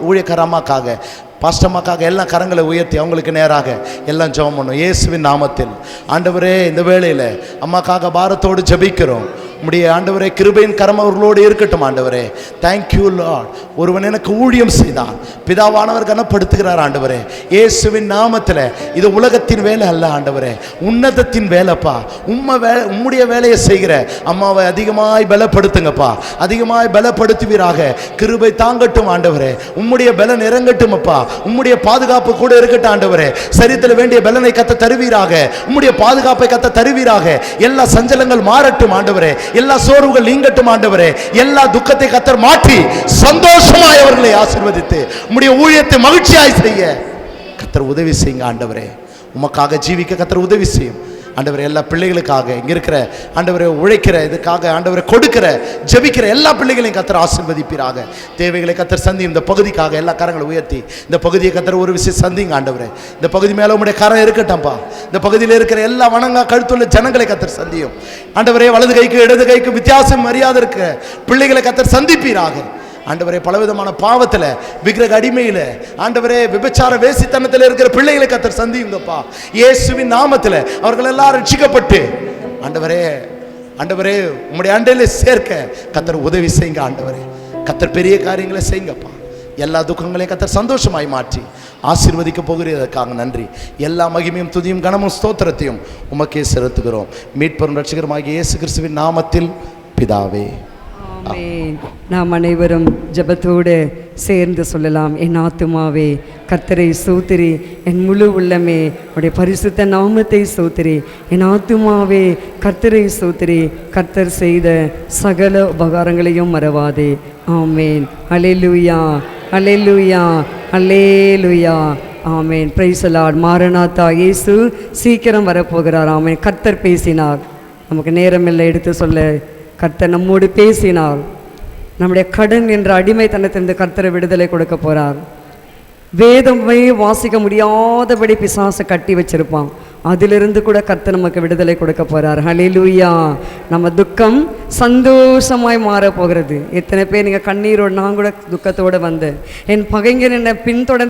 ஊழியக்கார அம்மாக்காக, பாஸ்டம்மாக்காக எல்லாம் கரங்களை உயர்த்தி அவங்களுக்கு நேராக எல்லாம் ஜெபம் பண்ணும் இயேசுவின் நாமத்தில். ஆண்டவரே, இந்த வேளையில் அம்மாக்காக பாரத்தோடு ஜெபிக்கிறோம். உம்முடைய ஆண்டவரே கிருபையின் கரம் அவர்களோடு இருக்கட்டும் ஆண்டவரே. Thank you Lord. ஒருவன் எனக்கு ஊழியம் செய்தான், பிதாவானவர் கனப்படுத்துகிறார் ஆண்டவரே. இயேசுவின் நாமத்தில் இது உலகத்தின் வேலை அல்ல ஆண்டவரே, உன்னதத்தின் வேலைப்பா. உம்முடைய வேலையை செய்கிற அம்மாவை அதிகமாய் பலப்படுத்துங்கப்பா, அதிகமாய் பலப்படுத்துவீராக. கிருபை தாங்கட்டும் ஆண்டவரே, உம்முடைய பலன் இறங்கட்டும் அப்பா. உம்முடைய பாதுகாப்பு கூட இருக்கட்டும் ஆண்டவரே. சரீரத்தில் வேண்டிய பலனை கத்த தருவீராக, உம்முடைய பாதுகாப்பை கத்த தருவீராக. எல்லா சஞ்சலங்கள் மாறட்டும் ஆண்டவரே, எல்லா சோர்வுகள் நீங்கட்டும் ஆண்டவரே. எல்லா துக்கத்தை கத்தர் மாற்றி சந்தோஷமாய் அவர்களை ஆசீர்வதித்து உம்முடைய ஊழியத்தை மகிழ்ச்சியாய் செய்ய கத்தர் உதவி செய்யுங்க ஆண்டவரே. உமக்காக ஜீவிக்க கத்தர் உதவி செய்யும் ஆண்டவரே. எல்லா பிள்ளைகளுக்காக இங்க இருக்கிற ஆண்டவரை உழைக்கிற இதுக்காக ஆண்டவரை கொடுக்கிற ஜெபிக்கிற எல்லா பிள்ளைகளையும் கத்தர் ஆசீர்வதிப்பீராக. தேவைகளை கத்தர் சந்தியும். இந்த பகுதிக்காக எல்லா கரங்களை உயர்த்தி இந்த பகுதியை கத்தர் ஒரு விஷயம் சந்திங்க ஆண்டவரே. இந்த பகுதி மேல உங்களுடைய கரம் இருக்கட்டும்பா. இந்த பகுதியில் இருக்கிற எல்லா வணங்கா கழுத்துள்ள ஜனங்களை கத்தர் சந்தியும் ஆண்டவரே. வலது கைக்கு இடது கைக்கு வித்தியாசம் மரியாதை இருக்க பிள்ளைகளை கத்தர் சந்திப்பீராக ஆண்டவரே. பலவிதமான பாவத்தில், விக்கிரக அடிமையில், ஆண்டவரே விபச்சார வேசித்தனத்தில் இருக்கிற பிள்ளைகளை கத்தர் சந்தியுங்கப்பா. இயேசுவின் நாமத்தில் அவர்கள் எல்லாரும் ரட்சிக்கப்பட்டு ஆண்டவரே, ஆண்டவரே உம்முடைய அண்டையில சேர்க்க கத்தர் உதவி செய்யுங்க ஆண்டவரே. கத்தர் பெரிய காரியங்களை செய்யுங்கப்பா. எல்லா துக்கங்களையும் கத்தர் சந்தோஷமாய் மாற்றி ஆசீர்வதிக்க போகிறதற்காக நன்றி. எல்லா மகிமையும் துதியும் கனமும் ஸ்தோத்திரத்தையும் உமக்கே செலுத்துகிறோம். மீட்பரும் ரட்சகருமாகிய இயேசு கிறிஸ்துவின் நாமத்தில் பிதாவே. நாம் அனைவரும் ஜெபத்தோடு சேர்ந்து சொல்லலாம். என் ஆத்துமாவே கர்த்தரை ஸ்தோத்திரி, என் முழு உள்ளமே உடைய பரிசுத்த நாமத்தை ஸ்தோத்திரி. என் ஆத்துமாவே கர்த்தரை ஸ்தோத்திரி, கர்த்தர் செய்த சகல உபகாரங்களையும் மறவாதே. Amen. Alleluia, alleluia, alleluia. Amen. Praise the Lord. மாரநாதா, இயேசு சீக்கிரம் வரப்போகிறார். ஆமேன். கர்த்தர் பேசினார். நமக்கு நேரமில்லை எடுத்து சொல்ல. கர்த்தர் நம்மோடு பேசினார். நம்முடைய கடன் என்ற அடிமைத்தனத்திலிருந்து கர்த்தரை விடுதலை கொடுக்க போகிறார். வேதமே வாசிக்க முடியாதபடி பிசாசை கட்டி வச்சிருப்பான். அதிலிருந்து கூட கர்த்தர் நமக்கு விடுதலை கொடுக்க போறார். ஹல்லேலூயா. நம்ம துக்கம் சந்தோஷமாய் மாற போகிறது. எத்தனை பேர் நீங்கள் கண்ணீரோடு, நான் கூட துக்கத்தோடு வந்தேன், என் பகைஞர் என்னை பின்தொடர்ந்து